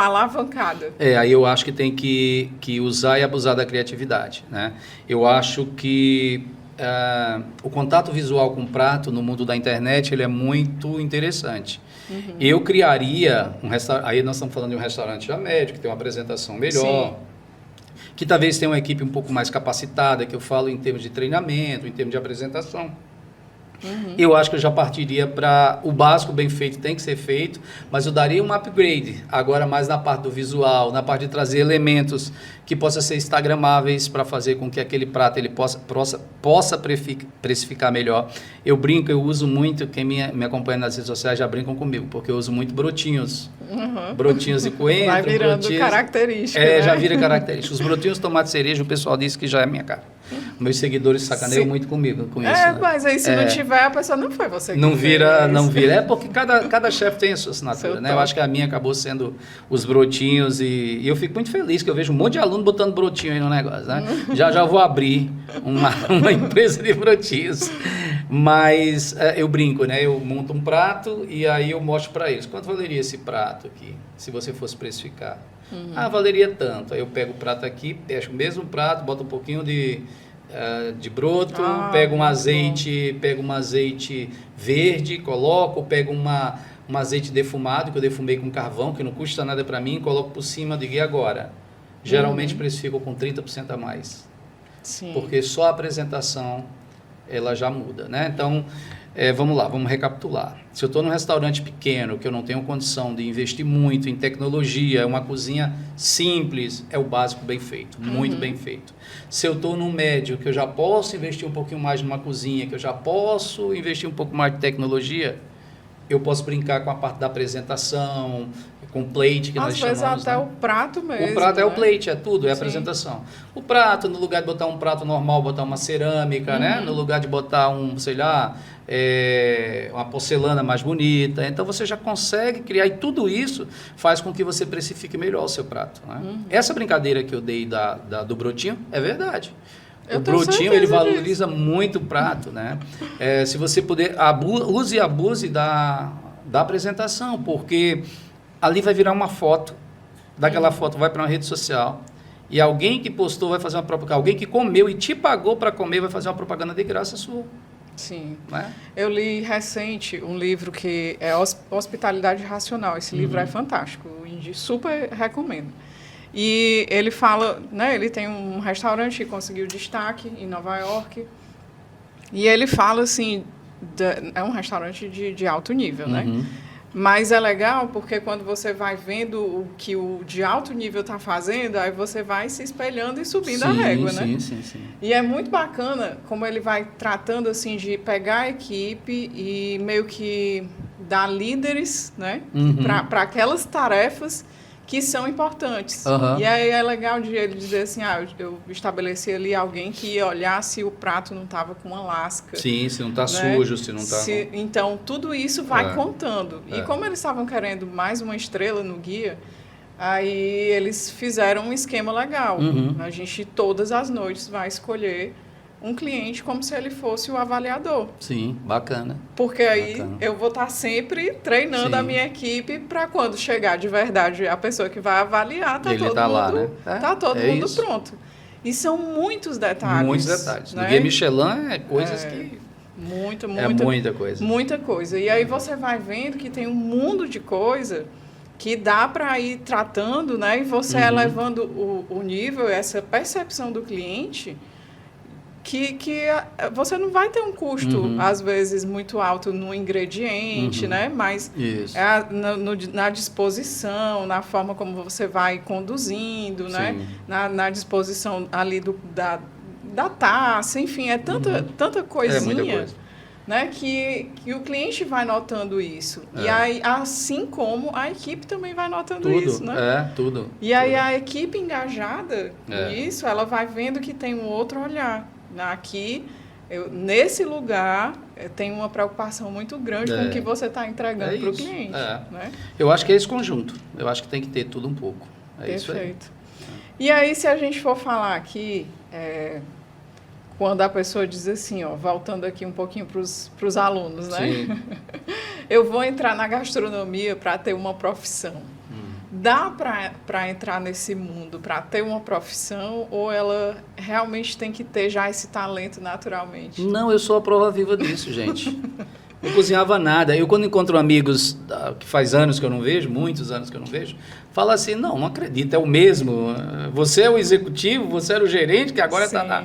alavancada? Aí eu acho que tem que usar e abusar da criatividade, né? Eu acho que o contato visual com o prato no mundo da internet ele é muito interessante. Eu criaria um restaurante, aí nós estamos falando de um restaurante já médio, que tem uma apresentação melhor, sim, que talvez tenha uma equipe um pouco mais capacitada, que eu falo em termos de treinamento, em termos de apresentação. Eu acho que eu já partiria para o básico bem feito, tem que ser feito, mas eu daria um upgrade, agora mais na parte do visual, na parte de trazer elementos que possam ser instagramáveis para fazer com que aquele prato ele possa precificar melhor. Eu brinco, eu uso muito, quem me acompanha nas redes sociais já brincam comigo, porque eu uso muito brotinhos. Brotinhos de coentro. Vai virando característica, né? Já vira característica. Os brotinhos de tomate cereja, o pessoal disse que já é minha cara. Meus seguidores sacaneiam muito comigo com isso. Né? Mas aí se não tiver, a pessoa não foi você que não vira. É porque cada chefe tem a sua assinatura, né? Eu acho que a minha acabou sendo os brotinhos e eu fico muito feliz que eu vejo um monte de aluno botando brotinho aí no negócio, né? Já vou abrir uma empresa de brotinhos. Mas eu brinco, né? Eu monto um prato e aí eu mostro para eles. Quanto valeria esse prato aqui, se você fosse precificar? Valeria tanto. Aí eu pego o prato aqui, fecho o mesmo prato, boto um pouquinho de broto, pego um azeite verde, coloco, pego um azeite defumado, que eu defumei com carvão, que não custa nada para mim, coloco por cima, digo, e agora? Geralmente precifico com 30% a mais. Sim. Porque só a apresentação, ela já muda, né? Então, vamos lá, vamos recapitular. Se eu estou num restaurante pequeno, que eu não tenho condição de investir muito em tecnologia, uma cozinha simples, é o básico bem feito, muito bem feito. Se eu estou num médio, que eu já posso investir um pouquinho mais numa cozinha, que eu já posso investir um pouco mais de tecnologia, eu posso brincar com a parte da apresentação, com o plate que nós chamamos. Às vezes até o prato mesmo. O prato é o plate, é tudo, é a apresentação. O prato, no lugar de botar um prato normal, botar uma cerâmica, né? No lugar de botar uma porcelana mais bonita. Então você já consegue criar, e tudo isso faz com que você precifique melhor o seu prato. Né? Essa brincadeira que eu dei do brotinho é verdade. O brotinho, ele valoriza muito o prato, né? Se você puder, use e abuse da apresentação, porque ali vai virar uma foto, daquela foto vai para uma rede social, e alguém que postou vai fazer uma propaganda, alguém que comeu e te pagou para comer vai fazer uma propaganda de graça sua. Sim. Né? Eu li recente um livro que é Hospitalidade Racional. Esse livro é fantástico, super recomendo. E ele fala, né, ele tem um restaurante que conseguiu destaque em Nova York, e ele fala assim, é um restaurante de alto nível, né? Mas é legal porque quando você vai vendo o que o de alto nível está fazendo, aí você vai se espelhando e subindo a régua, né? Sim. E é muito bacana como ele vai tratando assim de pegar a equipe e meio que dar líderes, né? Para aquelas tarefas que são importantes. E aí é legal de ele dizer assim, eu estabeleci ali alguém que ia olhar se o prato não estava com uma lasca. Sim, se não está sujo, se não está... Então, tudo isso vai contando. E como eles estavam querendo mais uma estrela no guia, aí eles fizeram um esquema legal. A gente, todas as noites, vai escolher um cliente como se ele fosse o avaliador. Sim, bacana. Porque aí eu vou estar sempre treinando a minha equipe para quando chegar de verdade a pessoa que vai avaliar, tá todo mundo pronto. E são muitos detalhes. Muitos detalhes. Né? No Guia Michelin é coisas que... muita coisa. Muita coisa. E aí você vai vendo que tem um mundo de coisa que dá para ir tratando, né? E você elevando o nível, essa percepção do cliente... Que você não vai ter um custo, às vezes, muito alto no ingrediente, né? Mas na disposição, na forma como você vai conduzindo, né? Na disposição ali da taça, enfim, é tanta coisinha, muita coisa. Né? Que o cliente vai notando isso. E aí, assim como a equipe também vai notando isso, né? Tudo. E aí a equipe engajada nisso, ela vai vendo que tem um outro olhar. Aqui, nesse lugar, tem uma preocupação muito grande com o que você está entregando para o cliente. Né? Eu acho que é esse conjunto. Eu acho que tem que ter tudo um pouco. Isso aí. Perfeito. E aí, se a gente for falar aqui, quando a pessoa diz assim, ó, voltando aqui um pouquinho para os alunos, né? Sim. Eu vou entrar na gastronomia para ter uma profissão. Dá para entrar nesse mundo, para ter uma profissão, ou ela realmente tem que ter já esse talento naturalmente? Não, eu sou a prova viva disso, gente. Não cozinhava nada. Eu, quando encontro amigos que faz anos que eu não vejo, muitos anos que eu não vejo, falo assim, não acredito, é o mesmo. Você é o executivo, você era o gerente, que agora está na...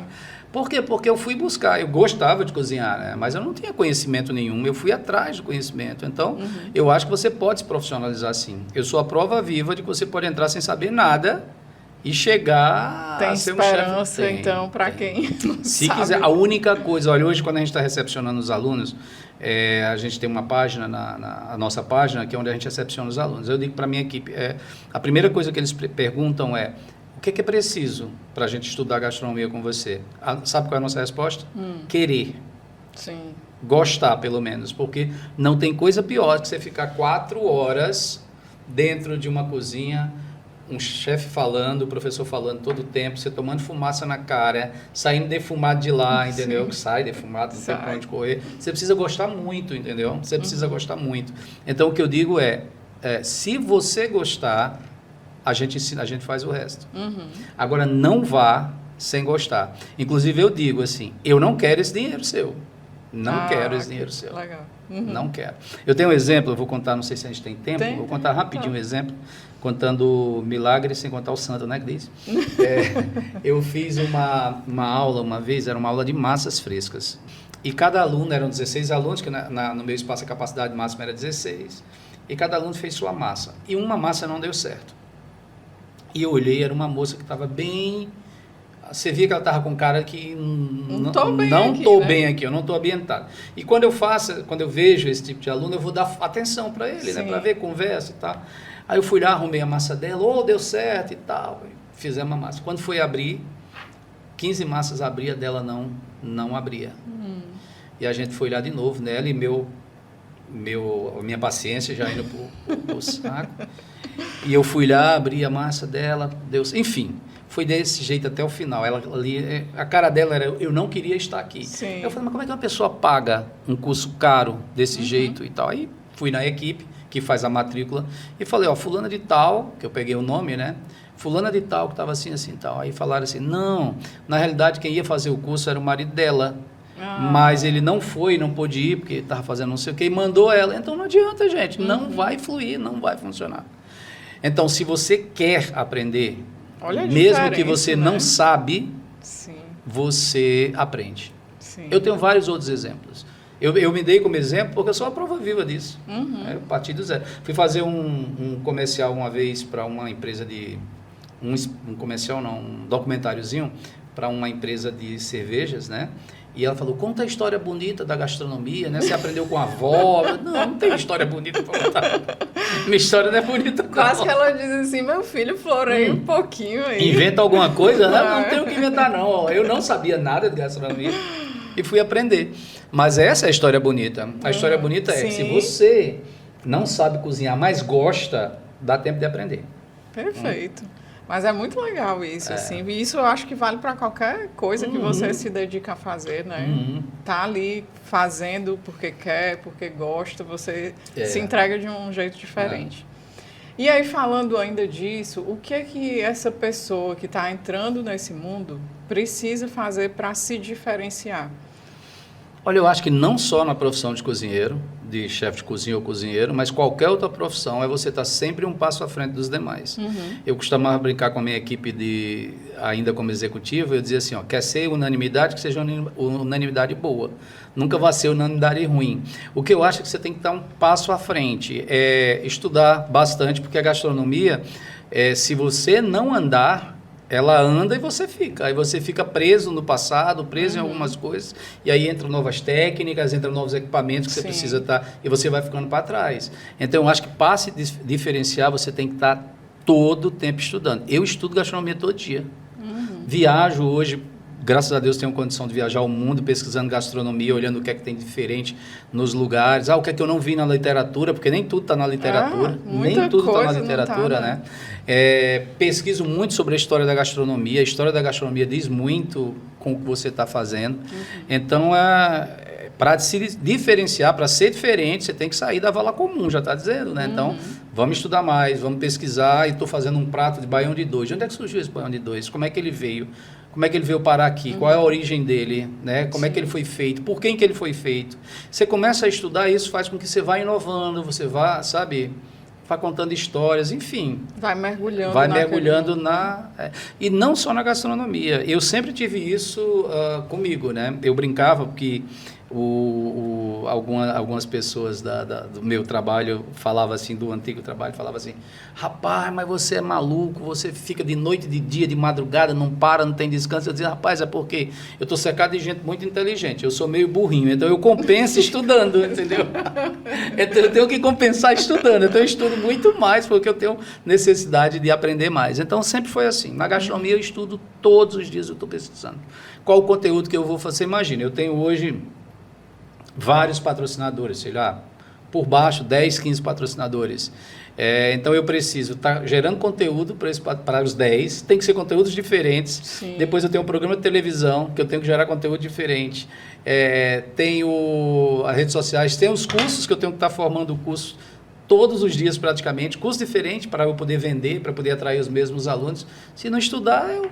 Por quê? Porque eu fui buscar, eu gostava de cozinhar, né? Mas eu não tinha conhecimento nenhum, eu fui atrás do conhecimento. Então, eu acho que você pode se profissionalizar sim. Eu sou a prova viva de que você pode entrar sem saber nada e chegar tem a ser um esperança, chefe. Então, para quem não se sabe. Quiser, a única coisa, olha, hoje quando a gente está recepcionando os alunos, a gente tem uma página, a nossa página, que é onde a gente recepciona os alunos. Eu digo para a minha equipe, a primeira coisa que eles perguntam é, o que é preciso para a gente estudar gastronomia com você? Sabe qual é a nossa resposta? Querer. Sim. Gostar, pelo menos, porque não tem coisa pior que você ficar 4 horas dentro de uma cozinha, um chefe falando, o professor falando todo o tempo, você tomando fumaça na cara, saindo defumado de lá, entendeu? Sim. Que sai defumado, não tem pra onde correr. Você precisa gostar muito, entendeu? Você precisa gostar muito. Então, o que eu digo se você gostar, a gente ensina, a gente faz o resto. Agora, não vá sem gostar. Inclusive, eu digo assim, eu não quero esse dinheiro seu. Não quero esse dinheiro seu. Legal. Não quero. Eu tenho um exemplo, eu vou contar, não sei se a gente tem tempo, vou contar rapidinho um exemplo, contando milagre sem contar o santo, né, Cris? Eu fiz uma aula uma vez, era uma aula de massas frescas. E cada aluno, eram 16 alunos, que no meu espaço a capacidade máxima era 16, e cada aluno fez sua massa. E uma massa não deu certo. E eu olhei, era uma moça que estava bem... Você via que ela estava com cara que não estou bem aqui, eu não estou ambientado. E quando eu vejo esse tipo de aluno, eu vou dar atenção para ele, né, para ver, conversa e tal. Aí eu fui lá, arrumei a massa dela, deu certo e tal, fizemos a massa. Quando foi abrir, 15 massas abria, dela não abria. E a gente foi lá de novo nela e minha paciência já indo pro saco. E eu fui lá, abri a massa dela, enfim, foi desse jeito até o final. Ela ali, a cara dela era, eu não queria estar aqui. Sim. Eu falei, mas como é que uma pessoa paga um curso caro desse jeito e tal? Aí fui na equipe que faz a matrícula e falei, fulana de tal, que eu peguei o nome, né? Fulana de tal, que estava assim, assim, tal. Aí falaram assim, não, na realidade quem ia fazer o curso era o marido dela. Mas ele não foi, não pôde ir, porque estava fazendo não sei o que, e mandou ela. Então não adianta, gente, não vai fluir, não vai funcionar. Então, se você quer aprender, mesmo que você não sabe, você aprende. Sim. Eu tenho vários outros exemplos. Eu me dei como exemplo porque eu sou a prova viva disso. Eu parti do zero. Fui fazer um comercial uma vez para uma empresa de... Um comercial não, um documentáriozinho para uma empresa de cervejas, né? E ela falou, conta a história bonita da gastronomia, né? Você aprendeu com a avó. Não tem história bonita para contar. Minha história não é bonita. Quase que ela diz assim, meu filho, floreia um pouquinho aí. Inventa alguma coisa? Não tenho o que inventar, não. Eu não sabia nada de gastronomia e fui aprender. Mas essa é a história bonita. A história bonita é que se você não sabe cozinhar, mas gosta, dá tempo de aprender. Perfeito. Mas é muito legal isso, assim. E isso eu acho que vale para qualquer coisa que você se dedica a fazer, né? Tá ali fazendo porque quer, porque gosta, você se entrega de um jeito diferente. E aí, falando ainda disso, o que é que essa pessoa que está entrando nesse mundo precisa fazer para se diferenciar? Olha, eu acho que não só na profissão de cozinheiro, de chefe de cozinha ou cozinheiro, mas qualquer outra profissão é você estar sempre um passo à frente dos demais. Eu costumava brincar com a minha equipe ainda como executivo, eu dizia assim, quer ser unanimidade, que seja unanimidade boa. Nunca vai ser unanimidade ruim. O que eu acho é que você tem que estar um passo à frente, estudar bastante, porque a gastronomia, se você não andar, ela anda e você fica. Aí você fica preso no passado, preso em algumas coisas, e aí entram novas técnicas, entram novos equipamentos que você precisa estar, e você vai ficando para trás. Então, eu acho que para se diferenciar, você tem que estar todo o tempo estudando. Eu estudo gastronomia todo dia. Viajo hoje graças a Deus tenho condição de viajar ao mundo pesquisando gastronomia, olhando o que é que tem diferente nos lugares. O que é que eu não vi na literatura, porque nem tudo está na literatura. Nem tudo está na literatura, né? Pesquiso muito sobre a história da gastronomia. A história da gastronomia diz muito com o que você está fazendo. Então, para se diferenciar, para ser diferente, você tem que sair da vala comum, já está dizendo, né? Então, vamos estudar mais, vamos pesquisar. E estou fazendo um prato de baião de dois. De onde é que surgiu esse baião de dois? Como é que ele veio? Como é que ele veio parar aqui? Qual é a origem dele? Né? Como é que ele foi feito? Por quem que ele foi feito? Você começa a estudar, isso faz com que você vá inovando, você vá, sabe, vai contando histórias, enfim. Vai mergulhando. E não só na gastronomia. Eu sempre tive isso comigo, né? Eu brincava porque algumas pessoas do meu trabalho falavam assim, do antigo trabalho, falavam assim: rapaz, mas você é maluco, você fica de noite, de dia, de madrugada, não para, não tem descanso. Eu dizia: rapaz, é porque eu estou cercado de gente muito inteligente, eu sou meio burrinho, então eu compenso estudando, entendeu? Então eu tenho que compensar estudando, então eu estudo muito mais porque eu tenho necessidade de aprender mais. Então sempre foi assim, na gastronomia eu estudo todos os dias, eu estou pesquisando. Qual o conteúdo que eu vou fazer? Imagina, eu tenho hoje vários patrocinadores, sei lá, por baixo, 10, 15 patrocinadores. Então, eu preciso estar gerando conteúdo para os 10, tem que ser conteúdos diferentes. Sim. Depois eu tenho um programa de televisão, que eu tenho que gerar conteúdo diferente. Tenho as redes sociais, tem os cursos que eu tenho que estar formando o curso todos os dias praticamente, curso diferente para eu poder vender, para poder atrair os mesmos alunos. Se não estudar, eu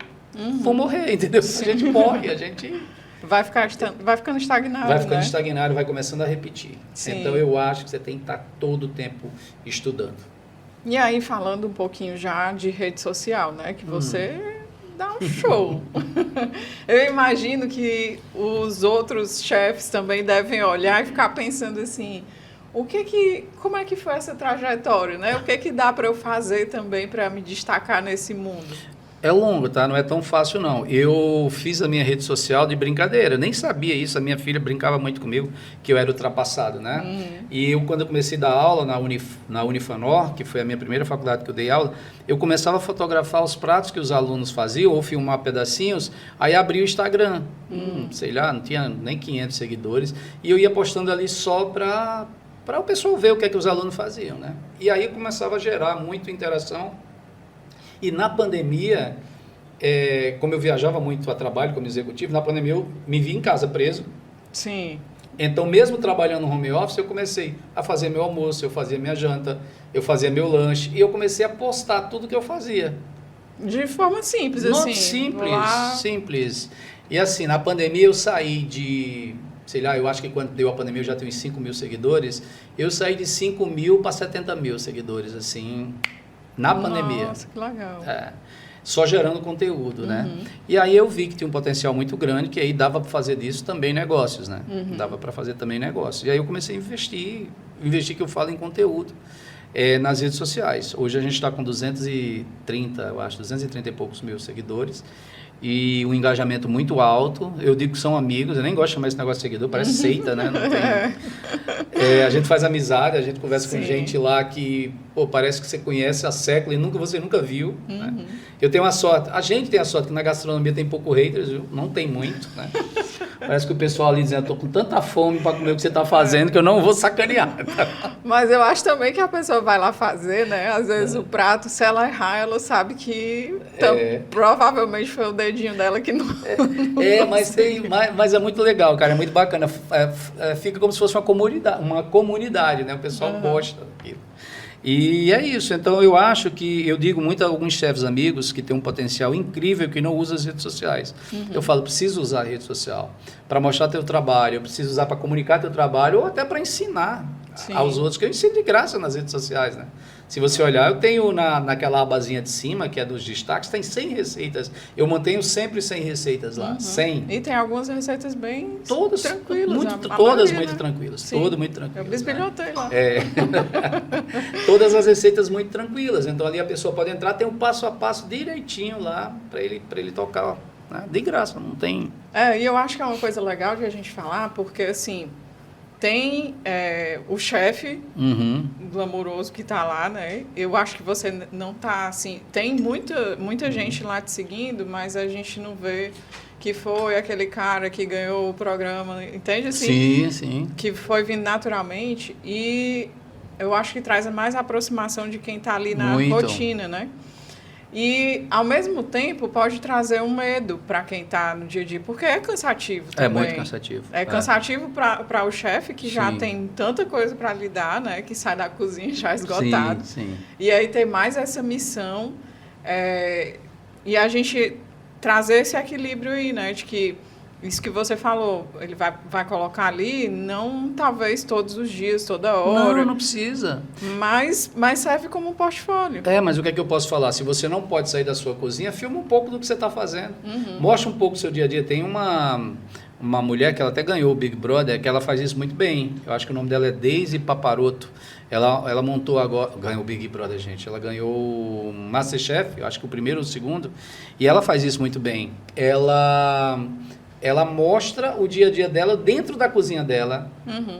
vou morrer, entendeu? Sim. A gente morre, a gente... Vai ficando estagnado, vai ficando né? estagnado, vai começando a repetir. Sim. Então, eu acho que você tem que estar todo o tempo estudando. E aí, falando um pouquinho já de rede social, né? Que você dá um show. Eu imagino que os outros chefes também devem olhar e ficar pensando assim: como é que foi essa trajetória, né? O que dá para eu fazer também para me destacar nesse mundo? É longo, tá? Não é tão fácil, não. Eu fiz a minha rede social de brincadeira. Eu nem sabia isso. A minha filha brincava muito comigo, que eu era ultrapassado, né? E quando eu comecei a dar aula na Unifanor, que foi a minha primeira faculdade que eu dei aula, eu começava a fotografar os pratos que os alunos faziam, ou filmar pedacinhos, aí abria o Instagram. Sei lá, não tinha nem 500 seguidores. E eu ia postando ali só para o pessoal ver o que é que os alunos faziam, né? E aí começava a gerar muita interação. E na pandemia, como eu viajava muito a trabalho como executivo, na pandemia eu me vi em casa preso. Sim. Então, mesmo trabalhando no home office, eu comecei a fazer meu almoço, eu fazia minha janta, eu fazia meu lanche, e eu comecei a postar tudo que eu fazia. De forma simples, Não, assim. simples. E assim, na pandemia eu saí de... sei lá, eu acho que quando deu a pandemia eu já tenho uns 5 mil seguidores. Eu saí de 5 mil para 70 mil seguidores, assim... na pandemia. Nossa, que legal. Só gerando conteúdo, né? E aí eu vi que tinha um potencial muito grande, que aí dava para fazer disso também negócios, né? Dava para fazer também negócios. E aí eu comecei a investir que eu falo em conteúdo nas redes sociais. Hoje a gente está com 230, eu acho, 230 e poucos mil seguidores. E um engajamento muito alto. Eu digo que são amigos, eu nem gosto de chamar esse negócio de seguidor, parece seita, né? Não tem... a gente faz amizade, a gente conversa com gente lá que, parece que você conhece há séculos e você nunca viu. Né? Eu tenho a sorte, a gente tem a sorte que na gastronomia tem pouco haters, viu? Não tem muito, né? Parece que o pessoal ali dizendo: estou com tanta fome para comer o que você está fazendo que eu não vou sacanear. Mas eu acho também que a pessoa vai lá fazer, né? Às vezes o prato, se ela errar, ela sabe que provavelmente foi o dedinho dela que não... mas é muito legal, cara, é muito bacana. Fica como se fosse uma comunidade, né? O pessoal gosta daquilo. E é isso. Então, eu acho que... eu digo muito a alguns chefes amigos que têm um potencial incrível que não usam as redes sociais. Eu falo: preciso usar a rede social para mostrar teu trabalho, eu preciso usar para comunicar teu trabalho ou até para ensinar aos outros, que eu ensino de graça nas redes sociais, né? Se você olhar, eu tenho naquela abazinha de cima, que é dos destaques, tem 100 receitas. Eu mantenho sempre 100 receitas lá, 100. E tem algumas receitas bem todas tranquilas. Todas muito tranquilas. Todas muito tranquilas. Eu bisbilhotei lá. Todas as receitas muito tranquilas. Então, ali a pessoa pode entrar, tem um passo a passo direitinho lá, para ele tocar, né? De graça, não tem... E eu acho que é uma coisa legal de a gente falar, porque, assim... tem o chefe glamouroso que está lá, né? Eu acho que você não está assim... tem muita gente lá te seguindo, mas a gente não vê que foi aquele cara que ganhou o programa, entende assim? Sim, sim. Que foi vindo naturalmente e eu acho que traz mais aproximação de quem está ali na Muito. rotina, né? E, ao mesmo tempo, pode trazer um medo para quem está no dia a dia, porque é cansativo também. É muito cansativo. É cansativo para o chefe, que já Sim. tem tanta coisa para lidar, né? Que sai da cozinha já esgotado. Sim, sim. E aí tem mais essa missão. E a gente trazer esse equilíbrio aí, né? De que isso que você falou, ele vai colocar ali, não talvez todos os dias, toda hora. Não, não precisa. Mas serve como um portfólio. Mas o que é que eu posso falar? Se você não pode sair da sua cozinha, filma um pouco do que você está fazendo. Mostra um pouco do seu dia a dia. Tem uma mulher que ela até ganhou o Big Brother, que ela faz isso muito bem. Eu acho que o nome dela é Daisy Paparoto. Ela montou agora, ganhou o Big Brother, gente. Ela ganhou o MasterChef, eu acho que o primeiro ou o segundo. E ela faz isso muito bem. Ela mostra o dia a dia dela dentro da cozinha dela,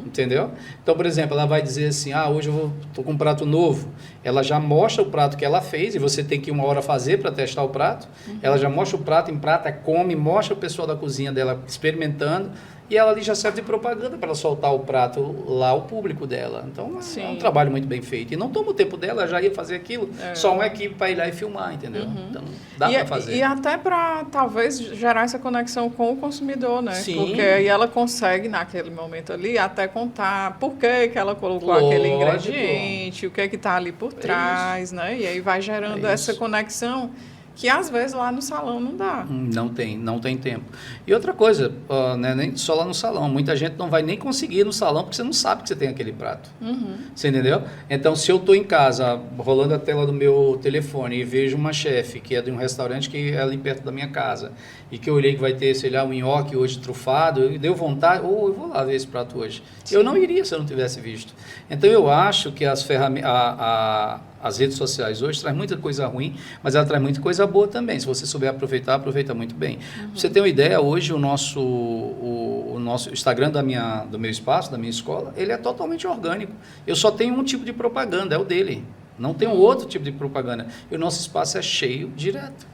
entendeu? Então, por exemplo, ela vai dizer assim, hoje eu tô com um prato novo. Ela já mostra o prato que ela fez, e você tem que ir 1 hora fazer para testar o prato. Ela já mostra o prato, emprata, come, mostra o pessoal da cozinha dela experimentando, e ela ali já serve de propaganda para ela soltar o prato lá ao público dela. Então, é um trabalho muito bem feito. E não toma o tempo dela, ela já ia fazer aquilo, só uma equipe para ir lá e filmar, entendeu? Então, dá para fazer. E até para, talvez, gerar essa conexão com o consumidor, né? Sim. Porque aí ela consegue, naquele momento ali, até contar por que ela colocou aquele ingrediente, o que está ali por trás, né? E aí vai gerando essa conexão que, às vezes, lá no salão não dá. Não tem tempo. E outra coisa, né, nem só lá no salão, muita gente não vai nem conseguir ir no salão porque você não sabe que você tem aquele prato. Você entendeu? Então, se eu estou em casa, rolando a tela do meu telefone e vejo uma chefe que é de um restaurante que é ali perto da minha casa e que eu olhei que vai ter, sei lá, um nhoque hoje trufado, e deu vontade, eu vou lá ver esse prato hoje. Sim. Eu não iria se eu não tivesse visto. Então, eu acho que as ferramentas... As redes sociais hoje traz muita coisa ruim, mas ela traz muita coisa boa também. Se você souber aproveitar, aproveita muito bem. Pra você ter uma ideia, hoje o nosso Instagram do meu espaço, da minha escola, ele é totalmente orgânico. Eu só tenho um tipo de propaganda, é o dele. Não tenho outro tipo de propaganda. E o nosso espaço é cheio direto.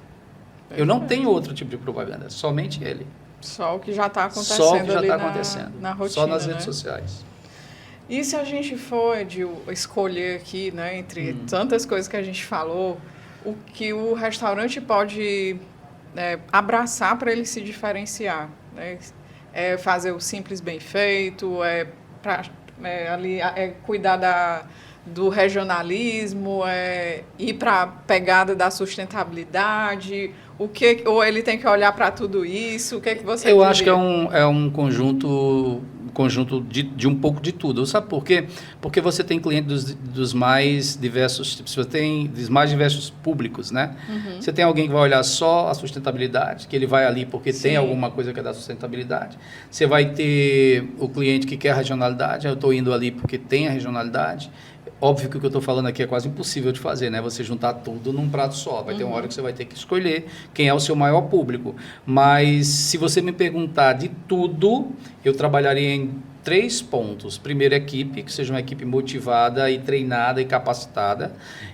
Eu não tenho outro tipo de propaganda, somente ele. Só o que já está acontecendo. Só o que já ali está acontecendo. Na rotina, só nas né? redes sociais. E se a gente for de escolher aqui, né, entre tantas coisas que a gente falou, o que o restaurante pode abraçar para ele se diferenciar, né? É fazer o simples bem feito, cuidar do regionalismo, ir para a pegada da sustentabilidade, ou ele tem que olhar para tudo isso? O que você diria? Eu acho que é um conjunto de um pouco de tudo. Sabe por quê? Porque você tem clientes dos mais diversos tipos, você tem dos mais diversos públicos, né? Você tem alguém que vai olhar só a sustentabilidade, que ele vai ali porque tem alguma coisa que é da sustentabilidade. Você vai ter o cliente que quer a regionalidade, eu estou indo ali porque tem a regionalidade. Óbvio que o que eu estou falando aqui é quase impossível de fazer, né? Você juntar tudo num prato só. Vai ter uma hora que você vai ter que escolher quem é o seu maior público. Mas se você me perguntar de tudo, eu trabalharia em 3 pontos. Primeiro, equipe, que seja uma equipe motivada e treinada e capacitada.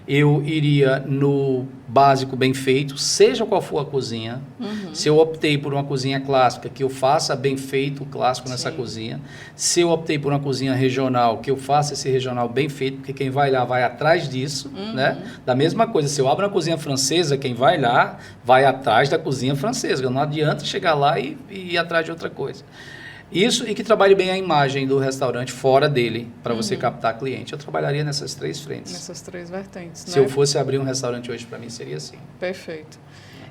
Eu iria no básico bem feito, seja qual for a cozinha. Se eu optei por uma cozinha clássica, que eu faça bem feito o clássico nessa cozinha. Se eu optei por uma cozinha regional, que eu faça esse regional bem feito, porque quem vai lá vai atrás disso, né? Da mesma coisa, se eu abro uma cozinha francesa, quem vai lá vai atrás da cozinha francesa. Não adianta chegar lá e ir atrás de outra coisa. Isso, e que trabalhe bem a imagem do restaurante fora dele, para você captar cliente. Eu trabalharia nessas 3 frentes. Nessas 3 vertentes, né? Se eu fosse abrir um restaurante hoje, para mim, seria assim. Perfeito.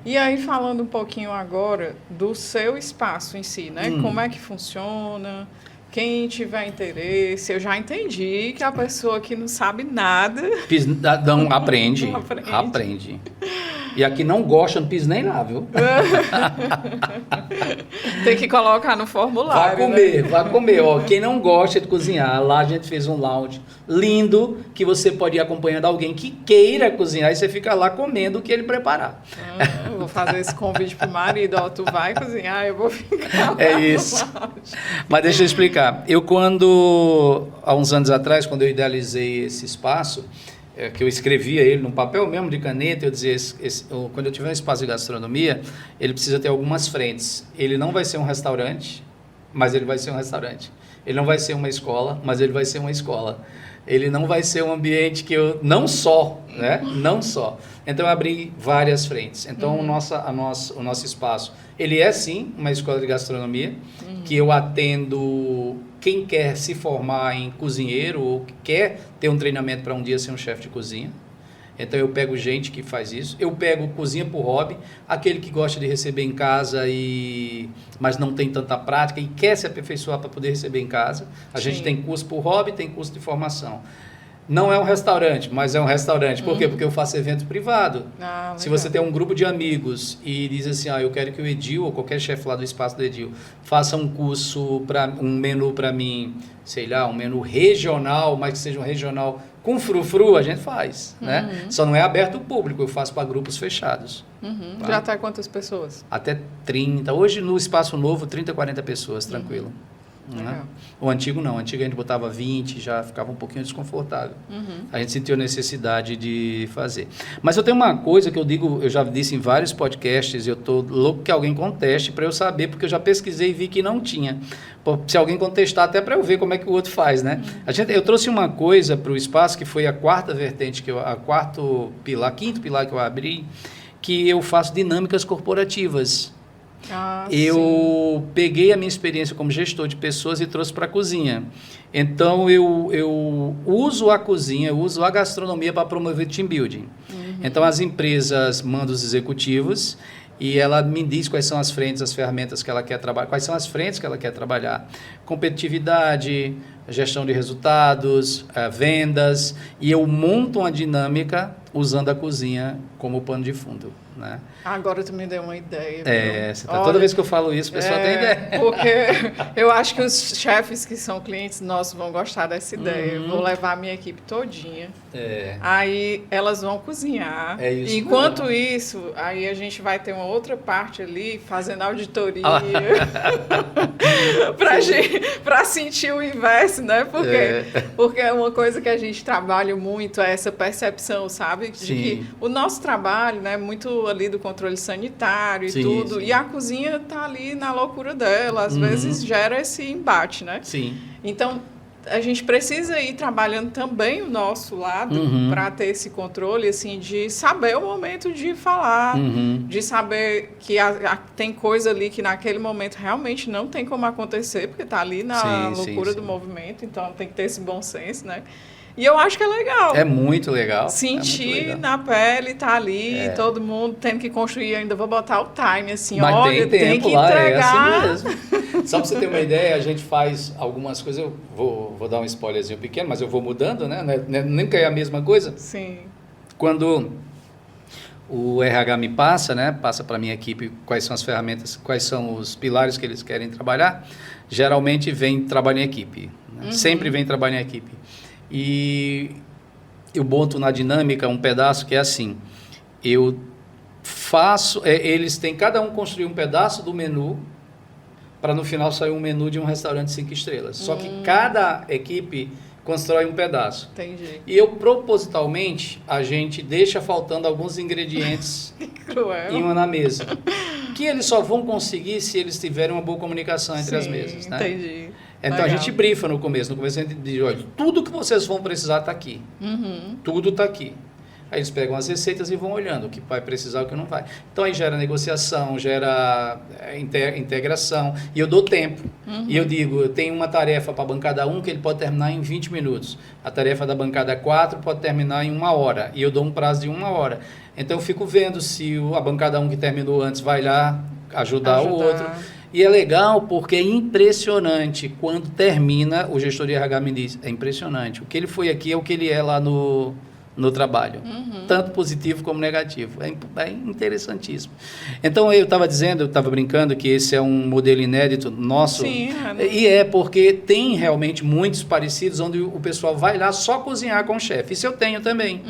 E aí, falando um pouquinho agora do seu espaço em si, né? Como é que funciona? Quem tiver interesse, eu já entendi que a pessoa que não sabe nada... Aprende. E a que não gosta, não pisa nem lá, viu? Tem que colocar no formulário. Vai comer. Ó, quem não gosta de cozinhar, lá a gente fez um lounge lindo, que você pode ir acompanhando alguém que queira cozinhar, e você fica lá comendo o que ele preparar. Eu vou fazer esse convite pro marido, ó, tu vai cozinhar, eu vou ficar lá. É isso. Mas deixa eu explicar. Há uns anos atrás, quando eu idealizei esse espaço, que eu escrevia ele num papel mesmo de caneta, eu dizia, quando eu tiver um espaço de gastronomia, ele precisa ter algumas frentes. Ele não vai ser um restaurante, mas ele vai ser um restaurante. Ele não vai ser uma escola, mas ele vai ser uma escola. Ele não vai ser um ambiente que eu... Não só, né? Não só. Então, eu abri várias frentes. Então, o nosso espaço, ele é, sim, uma escola de gastronomia, que eu atendo quem quer se formar em cozinheiro ou que quer ter um treinamento para um dia ser um chefe de cozinha. Então, eu pego gente que faz isso. Eu pego cozinha por hobby, aquele que gosta de receber em casa, mas não tem tanta prática e quer se aperfeiçoar para poder receber em casa. A gente tem curso por hobby, tem curso de formação. Não é um restaurante, mas é um restaurante. Por quê? Porque eu faço evento privado. Se você tem um grupo de amigos e diz assim, eu quero que o Edil, ou qualquer chefe lá do espaço do Edil, faça um curso, um menu para mim, sei lá, um menu regional, mas que seja um regional com frufru, a gente faz, né? Só não é aberto ao público, eu faço para grupos fechados. Tá? Já está quantas pessoas? Até 30. Hoje, no espaço novo, 30, 40 pessoas, tranquilo. Né? O antigo não, o antigo a gente botava 20, já ficava um pouquinho desconfortável. A gente sentiu a necessidade de fazer. Mas eu tenho uma coisa que eu digo, eu já disse em vários podcasts, eu estou louco que alguém conteste para eu saber, porque eu já pesquisei e vi que não tinha. Se alguém contestar, até para eu ver como é que o outro faz, né? Eu trouxe uma coisa para o espaço, que foi a quarta vertente, quinto pilar que eu abri, que eu faço dinâmicas corporativas. Eu peguei a minha experiência como gestor de pessoas e trouxe para a cozinha. Então, eu uso a cozinha, eu uso a gastronomia para promover team building. Então, as empresas mandam os executivos e ela me diz quais são as frentes, as ferramentas que ela quer trabalhar, quais são as frentes que ela quer trabalhar. Competitividade, gestão de resultados, vendas, e eu monto uma dinâmica usando a cozinha como pano de fundo. Né? Agora tu me deu uma ideia. Toda vez que eu falo isso, o pessoal tem ideia. Porque eu acho que os chefes que são clientes nossos vão gostar dessa ideia. Eu vou levar a minha equipe todinha. Aí elas vão cozinhar. Enquanto isso, aí a gente vai ter uma outra parte ali fazendo auditoria. Para sentir o inverso, né? Porque é uma coisa que a gente trabalha muito, é essa percepção, sabe? De que o nosso trabalho, né, muito ali do controle sanitário e tudo, e a cozinha tá ali na loucura dela, às vezes gera esse embate, né? Então, a gente precisa ir trabalhando também o nosso lado para ter esse controle, assim, de saber o momento de falar, de saber que tem coisa ali que naquele momento realmente não tem como acontecer, porque tá ali na loucura do movimento, então tem que ter esse bom senso, né? E eu acho que é legal. É muito legal. Sentir na pele, tá ali, todo mundo tendo que construir, ainda vou botar o time, assim, mas olha, tem que lá, entregar. É assim mesmo. Só para você ter uma ideia, a gente faz algumas coisas, eu vou dar um spoilerzinho pequeno, mas eu vou mudando, né? Nunca é a mesma coisa. Sim. Quando o RH me passa para a minha equipe quais são as ferramentas, quais são os pilares que eles querem trabalhar, geralmente vem trabalho em equipe. Né? Sempre vem trabalho em equipe. E eu boto na dinâmica um pedaço que é assim, eu faço, eles têm cada um construir um pedaço do menu para no final sair um menu de um restaurante 5 estrelas. Só que cada equipe constrói um pedaço. Entendi. E eu, propositalmente, a gente deixa faltando alguns ingredientes em uma na mesa. Que eles só vão conseguir se eles tiverem uma boa comunicação entre as mesas. Né? Entendi. Então, a gente brifa no começo. No começo a gente diz, olha, tudo que vocês vão precisar está aqui. Tudo está aqui. Aí eles pegam as receitas e vão olhando o que vai precisar e o que não vai. Então, aí gera negociação, gera integração. E eu dou tempo. E eu digo, eu tenho uma tarefa para a bancada 1 que ele pode terminar em 20 minutos. A tarefa da bancada 4 pode terminar em 1 hora. E eu dou um prazo de 1 hora. Então, eu fico vendo se a bancada 1 que terminou antes vai lá ajudar o outro. E é legal porque é impressionante. Quando termina, o gestor de RH me diz, é impressionante. O que ele foi aqui é o que ele é lá no trabalho. Tanto positivo como negativo. É interessantíssimo. Então, eu estava brincando que esse é um modelo inédito nosso. Sim, e é porque tem realmente muitos parecidos onde o pessoal vai lá só cozinhar com o chefe. Isso eu tenho também.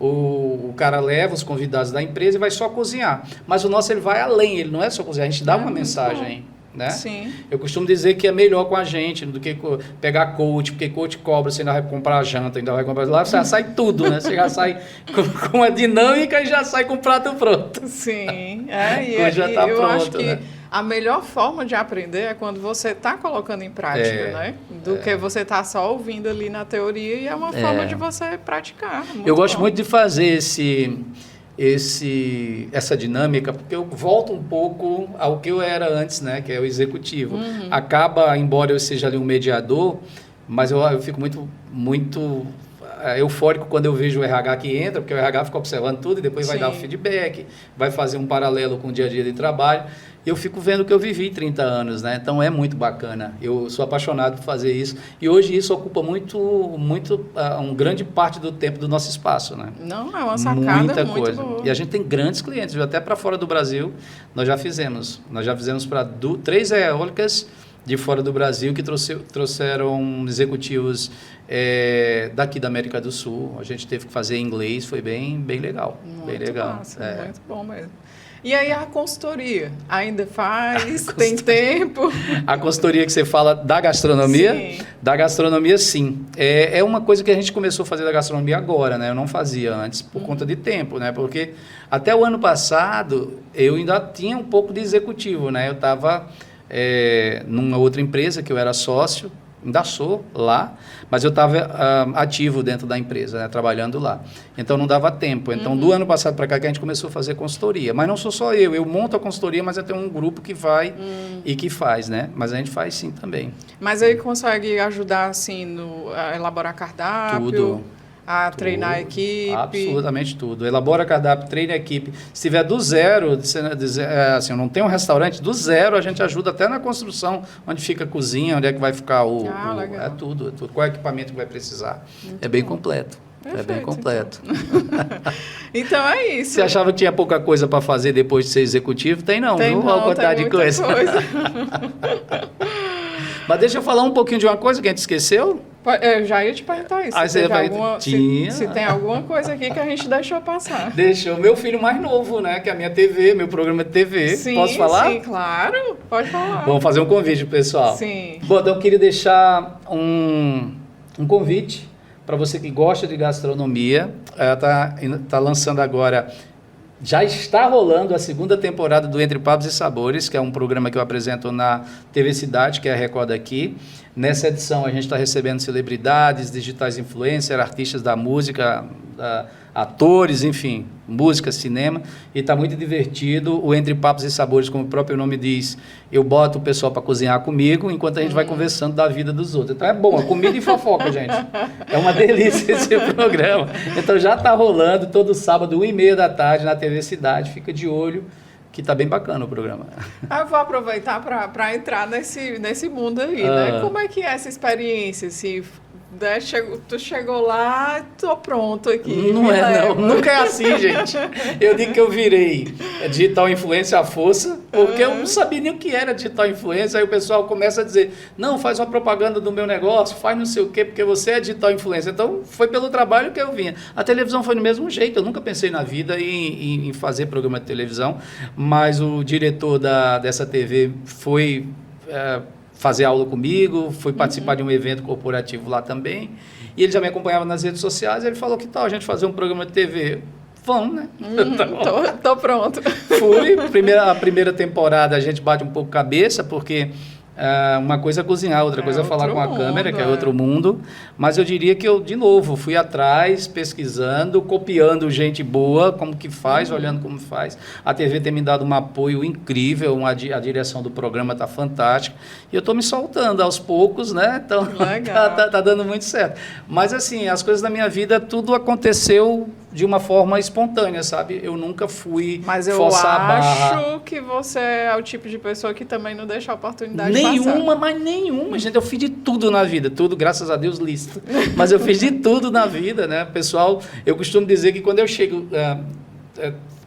O cara leva os convidados da empresa e vai só cozinhar. Mas o nosso, ele vai além, ele não é só cozinhar, a gente dá uma mensagem. né? Sim. Eu costumo dizer que é melhor com a gente do que pegar coach, porque coach cobra, você ainda vai comprar janta, ainda vai comprar lá, você já sai tudo, né? Você já sai com a dinâmica e já sai com o prato pronto. Sim, Já tá eu pronto, acho que né? a melhor forma de aprender é quando você está colocando em prática, né? Do que você tá só ouvindo ali na teoria, e é uma forma de você praticar. Eu gosto muito de fazer essa dinâmica, porque eu volto um pouco ao que eu era antes, né? Que é o executivo. Acaba, embora eu seja ali um mediador, mas eu fico muito eufórico quando eu vejo o RH que entra, porque o RH fica observando tudo e depois vai dar o feedback, vai fazer um paralelo com o dia a dia de trabalho. Eu fico vendo o que eu vivi 30 anos, né? Então é muito bacana. Eu sou apaixonado por fazer isso. E hoje isso ocupa uma grande parte do tempo do nosso espaço, né? Não, é uma sacada Muita muito coisa. boa. E a gente tem grandes clientes, viu? Até para fora do Brasil, nós já fizemos. Nós já fizemos para 3 eólicas de fora do Brasil que trouxeram executivos daqui da América do Sul. A gente teve que fazer em inglês, foi bem legal. Muito bem legal. massa, muito bom mesmo. E aí a consultoria? Ainda faz? Tem tempo? A consultoria que você fala da gastronomia? Sim. Da gastronomia, sim. É uma coisa que a gente começou a fazer da gastronomia agora, né? Eu não fazia antes por conta de tempo, né? Porque até o ano passado eu ainda tinha um pouco de executivo, né? Eu estava numa outra empresa que eu era sócio, ainda sou lá, mas eu estava ativo dentro da empresa, né, trabalhando lá. Então não dava tempo. Então do ano passado para cá que a gente começou a fazer consultoria. Mas não sou só eu monto a consultoria, mas eu tenho um grupo que vai e que faz, né? Mas a gente faz sim também. Mas aí consegue ajudar assim a elaborar cardápio? Tudo. A treinar a equipe? Absolutamente tudo. Elabora cardápio, treina a equipe. Se tiver do zero, assim, eu não tenho um restaurante, do zero a gente ajuda até na construção, onde fica a cozinha, onde é que vai ficar legal. É tudo. Qual é o equipamento que vai precisar. Muito é bem bom. completo. Perfeito, é bem completo. Então é isso. Você achava que tinha pouca coisa para fazer depois de ser executivo? Tem não, Tem viu? não, Olha a quantidade de coisa. Mas deixa eu falar um pouquinho de uma coisa que a gente esqueceu. Eu já ia te perguntar isso. Se tem alguma coisa aqui que a gente deixou passar. Deixou. Meu filho mais novo, né? Que é a minha TV, meu programa de TV. Sim, posso falar? Sim, claro. Pode falar. Vamos fazer um convite, pessoal. Sim. Bom, então eu queria deixar um convite para você que gosta de gastronomia. Tá lançando agora... Já está rolando a 2ª temporada do Entre Papos e Sabores, que é um programa que eu apresento na TV Cidade, que é a Record aqui. Nessa edição a gente está recebendo celebridades, digitais influencers, artistas da música, atores, enfim, música, cinema, e está muito divertido. O Entre Papos e Sabores, como o próprio nome diz, eu boto o pessoal para cozinhar comigo, enquanto a gente vai conversando da vida dos outros. Então é bom, a comida e fofoca, gente. É uma delícia esse programa. Então já está rolando todo sábado, 1h30 da tarde, na TV Cidade. Fica de olho, que está bem bacana o programa. Eu vou aproveitar para entrar nesse mundo aí, né? Como é que é essa experiência, assim... Tu chegou lá, tô pronto aqui. Não, nunca é assim, gente. Eu digo que eu virei digital influencer à força, porque eu não sabia nem o que era digital influencer. Aí o pessoal começa a dizer, não, faz uma propaganda do meu negócio, faz não sei o quê, porque você é digital influencer. Então, foi pelo trabalho que eu vinha. A televisão foi do mesmo jeito, eu nunca pensei na vida em fazer programa de televisão, mas o diretor dessa TV foi... fazer aula comigo, fui participar de um evento corporativo lá também, e ele já me acompanhava nas redes sociais, e ele falou, que tal a gente fazer um programa de TV? Vamos, né? Tô pronto. Fui, a primeira temporada a gente bate um pouco cabeça, porque uma coisa é cozinhar, outra coisa é falar com a câmera, que é outro mundo, mas eu diria que eu, de novo, fui atrás, pesquisando, copiando gente boa, como que faz, olhando como faz. A TV tem me dado um apoio incrível, a direção do programa está fantástica, e eu estou me soltando aos poucos, né? Então, tá dando muito certo. Mas, assim, as coisas da minha vida, tudo aconteceu de uma forma espontânea, sabe? Eu nunca fui forçar a barra. Mas eu acho que você é o tipo de pessoa que também não deixa a oportunidade Nenhuma, gente. Eu fiz de tudo na vida. Tudo, graças a Deus, lícito. Mas eu fiz de tudo na vida, né? Pessoal, eu costumo dizer que quando eu chego...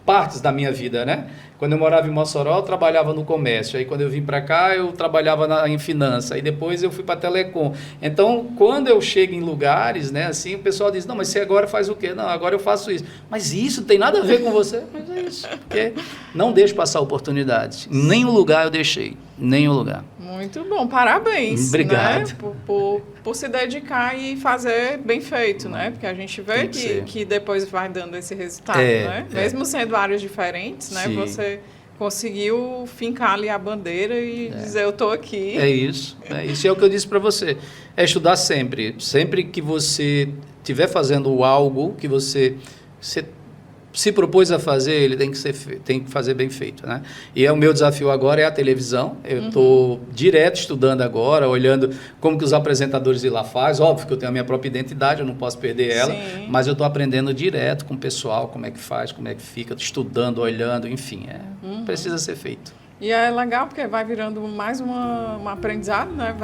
partes da minha vida, né? Quando eu morava em Mossoró, eu trabalhava no comércio. Aí quando eu vim para cá, eu trabalhava em finança. Aí depois eu fui para telecom. Então, quando eu chego em lugares, né, assim, o pessoal diz: "Não, mas você agora faz o quê?" "Não, agora eu faço isso." "Mas isso tem nada a ver com você." Mas é isso. Porque não deixo passar oportunidades. Em nenhum lugar eu deixei. Nenhum lugar. Muito bom, parabéns. Obrigado. Né? Por se dedicar e fazer bem feito, né? Porque a gente vê que depois vai dando esse resultado, né? Mesmo sendo áreas diferentes, né? Sim. Você conseguiu fincar ali a bandeira e dizer: "Eu tô aqui." É isso. E é o que eu disse para você. É estudar sempre. Sempre que você estiver fazendo algo que você se propôs a fazer, ele tem que fazer bem feito, né? E o meu desafio agora é a televisão. Eu estou direto estudando agora, olhando como que os apresentadores de lá fazem. Óbvio que eu tenho a minha própria identidade, eu não posso perder ela. Sim. Mas eu estou aprendendo direto com o pessoal, como é que faz, como é que fica, estudando, olhando, enfim. Precisa ser feito. E é legal porque vai virando mais um aprendizado, né?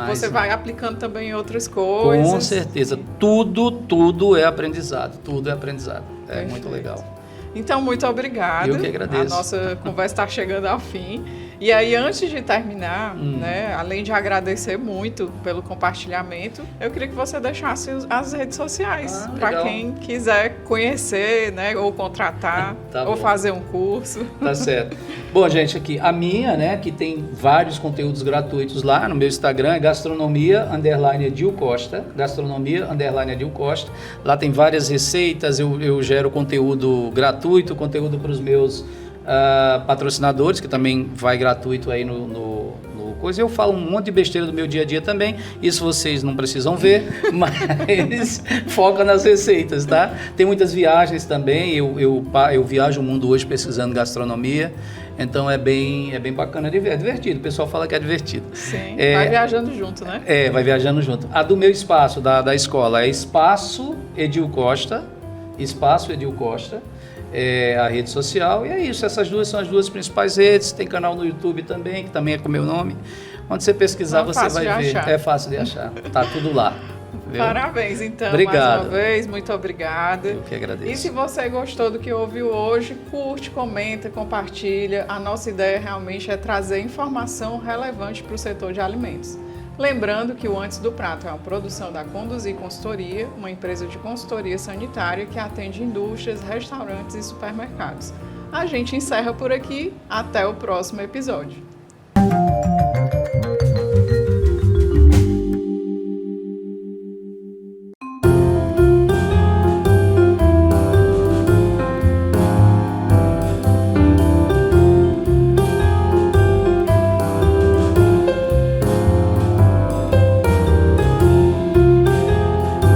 Você vai aplicando também outras coisas. Com certeza. Tudo é aprendizado. Tudo é aprendizado. É Perfeito. Muito legal. Então, muito obrigada. Eu que agradeço. A nossa conversa está chegando ao fim. E aí, antes de terminar, né, além de agradecer muito pelo compartilhamento, eu queria que você deixasse as redes sociais para quem quiser conhecer, né, ou contratar, ou fazer um curso. Tá certo. Bom, gente, aqui a minha, né, que tem vários conteúdos gratuitos lá no meu Instagram, é gastronomia_Adil Costa, gastronomia_Adil Costa. Lá tem várias receitas, eu gero conteúdo gratuito, conteúdo para os meus patrocinadores, que também vai gratuito aí no coisa. Eu falo um monte de besteira do meu dia a dia também, isso vocês não precisam ver, mas foca nas receitas, tá? Tem muitas viagens também, eu viajo o mundo hoje pesquisando gastronomia, então é bem bacana de ver, é divertido, o pessoal fala que é divertido. Sim, vai viajando junto, né? Vai viajando junto. A do meu espaço, da escola, é Espaço Edil Costa, a rede social, e é isso, essas duas são as duas principais redes. Tem canal no YouTube também, que também é com o meu nome. Onde você pesquisar, você vai ver. É fácil de achar, tá tudo lá. Viu? Parabéns, então, Obrigado. mais uma vez, muito obrigada. Eu que agradeço. E se você gostou do que ouviu hoje, curte, comenta, compartilha. A nossa ideia realmente é trazer informação relevante para o setor de alimentos. Lembrando que o Antes do Prato é uma produção da Conduzir Consultoria, uma empresa de consultoria sanitária que atende indústrias, restaurantes e supermercados. A gente encerra por aqui. Até o próximo episódio.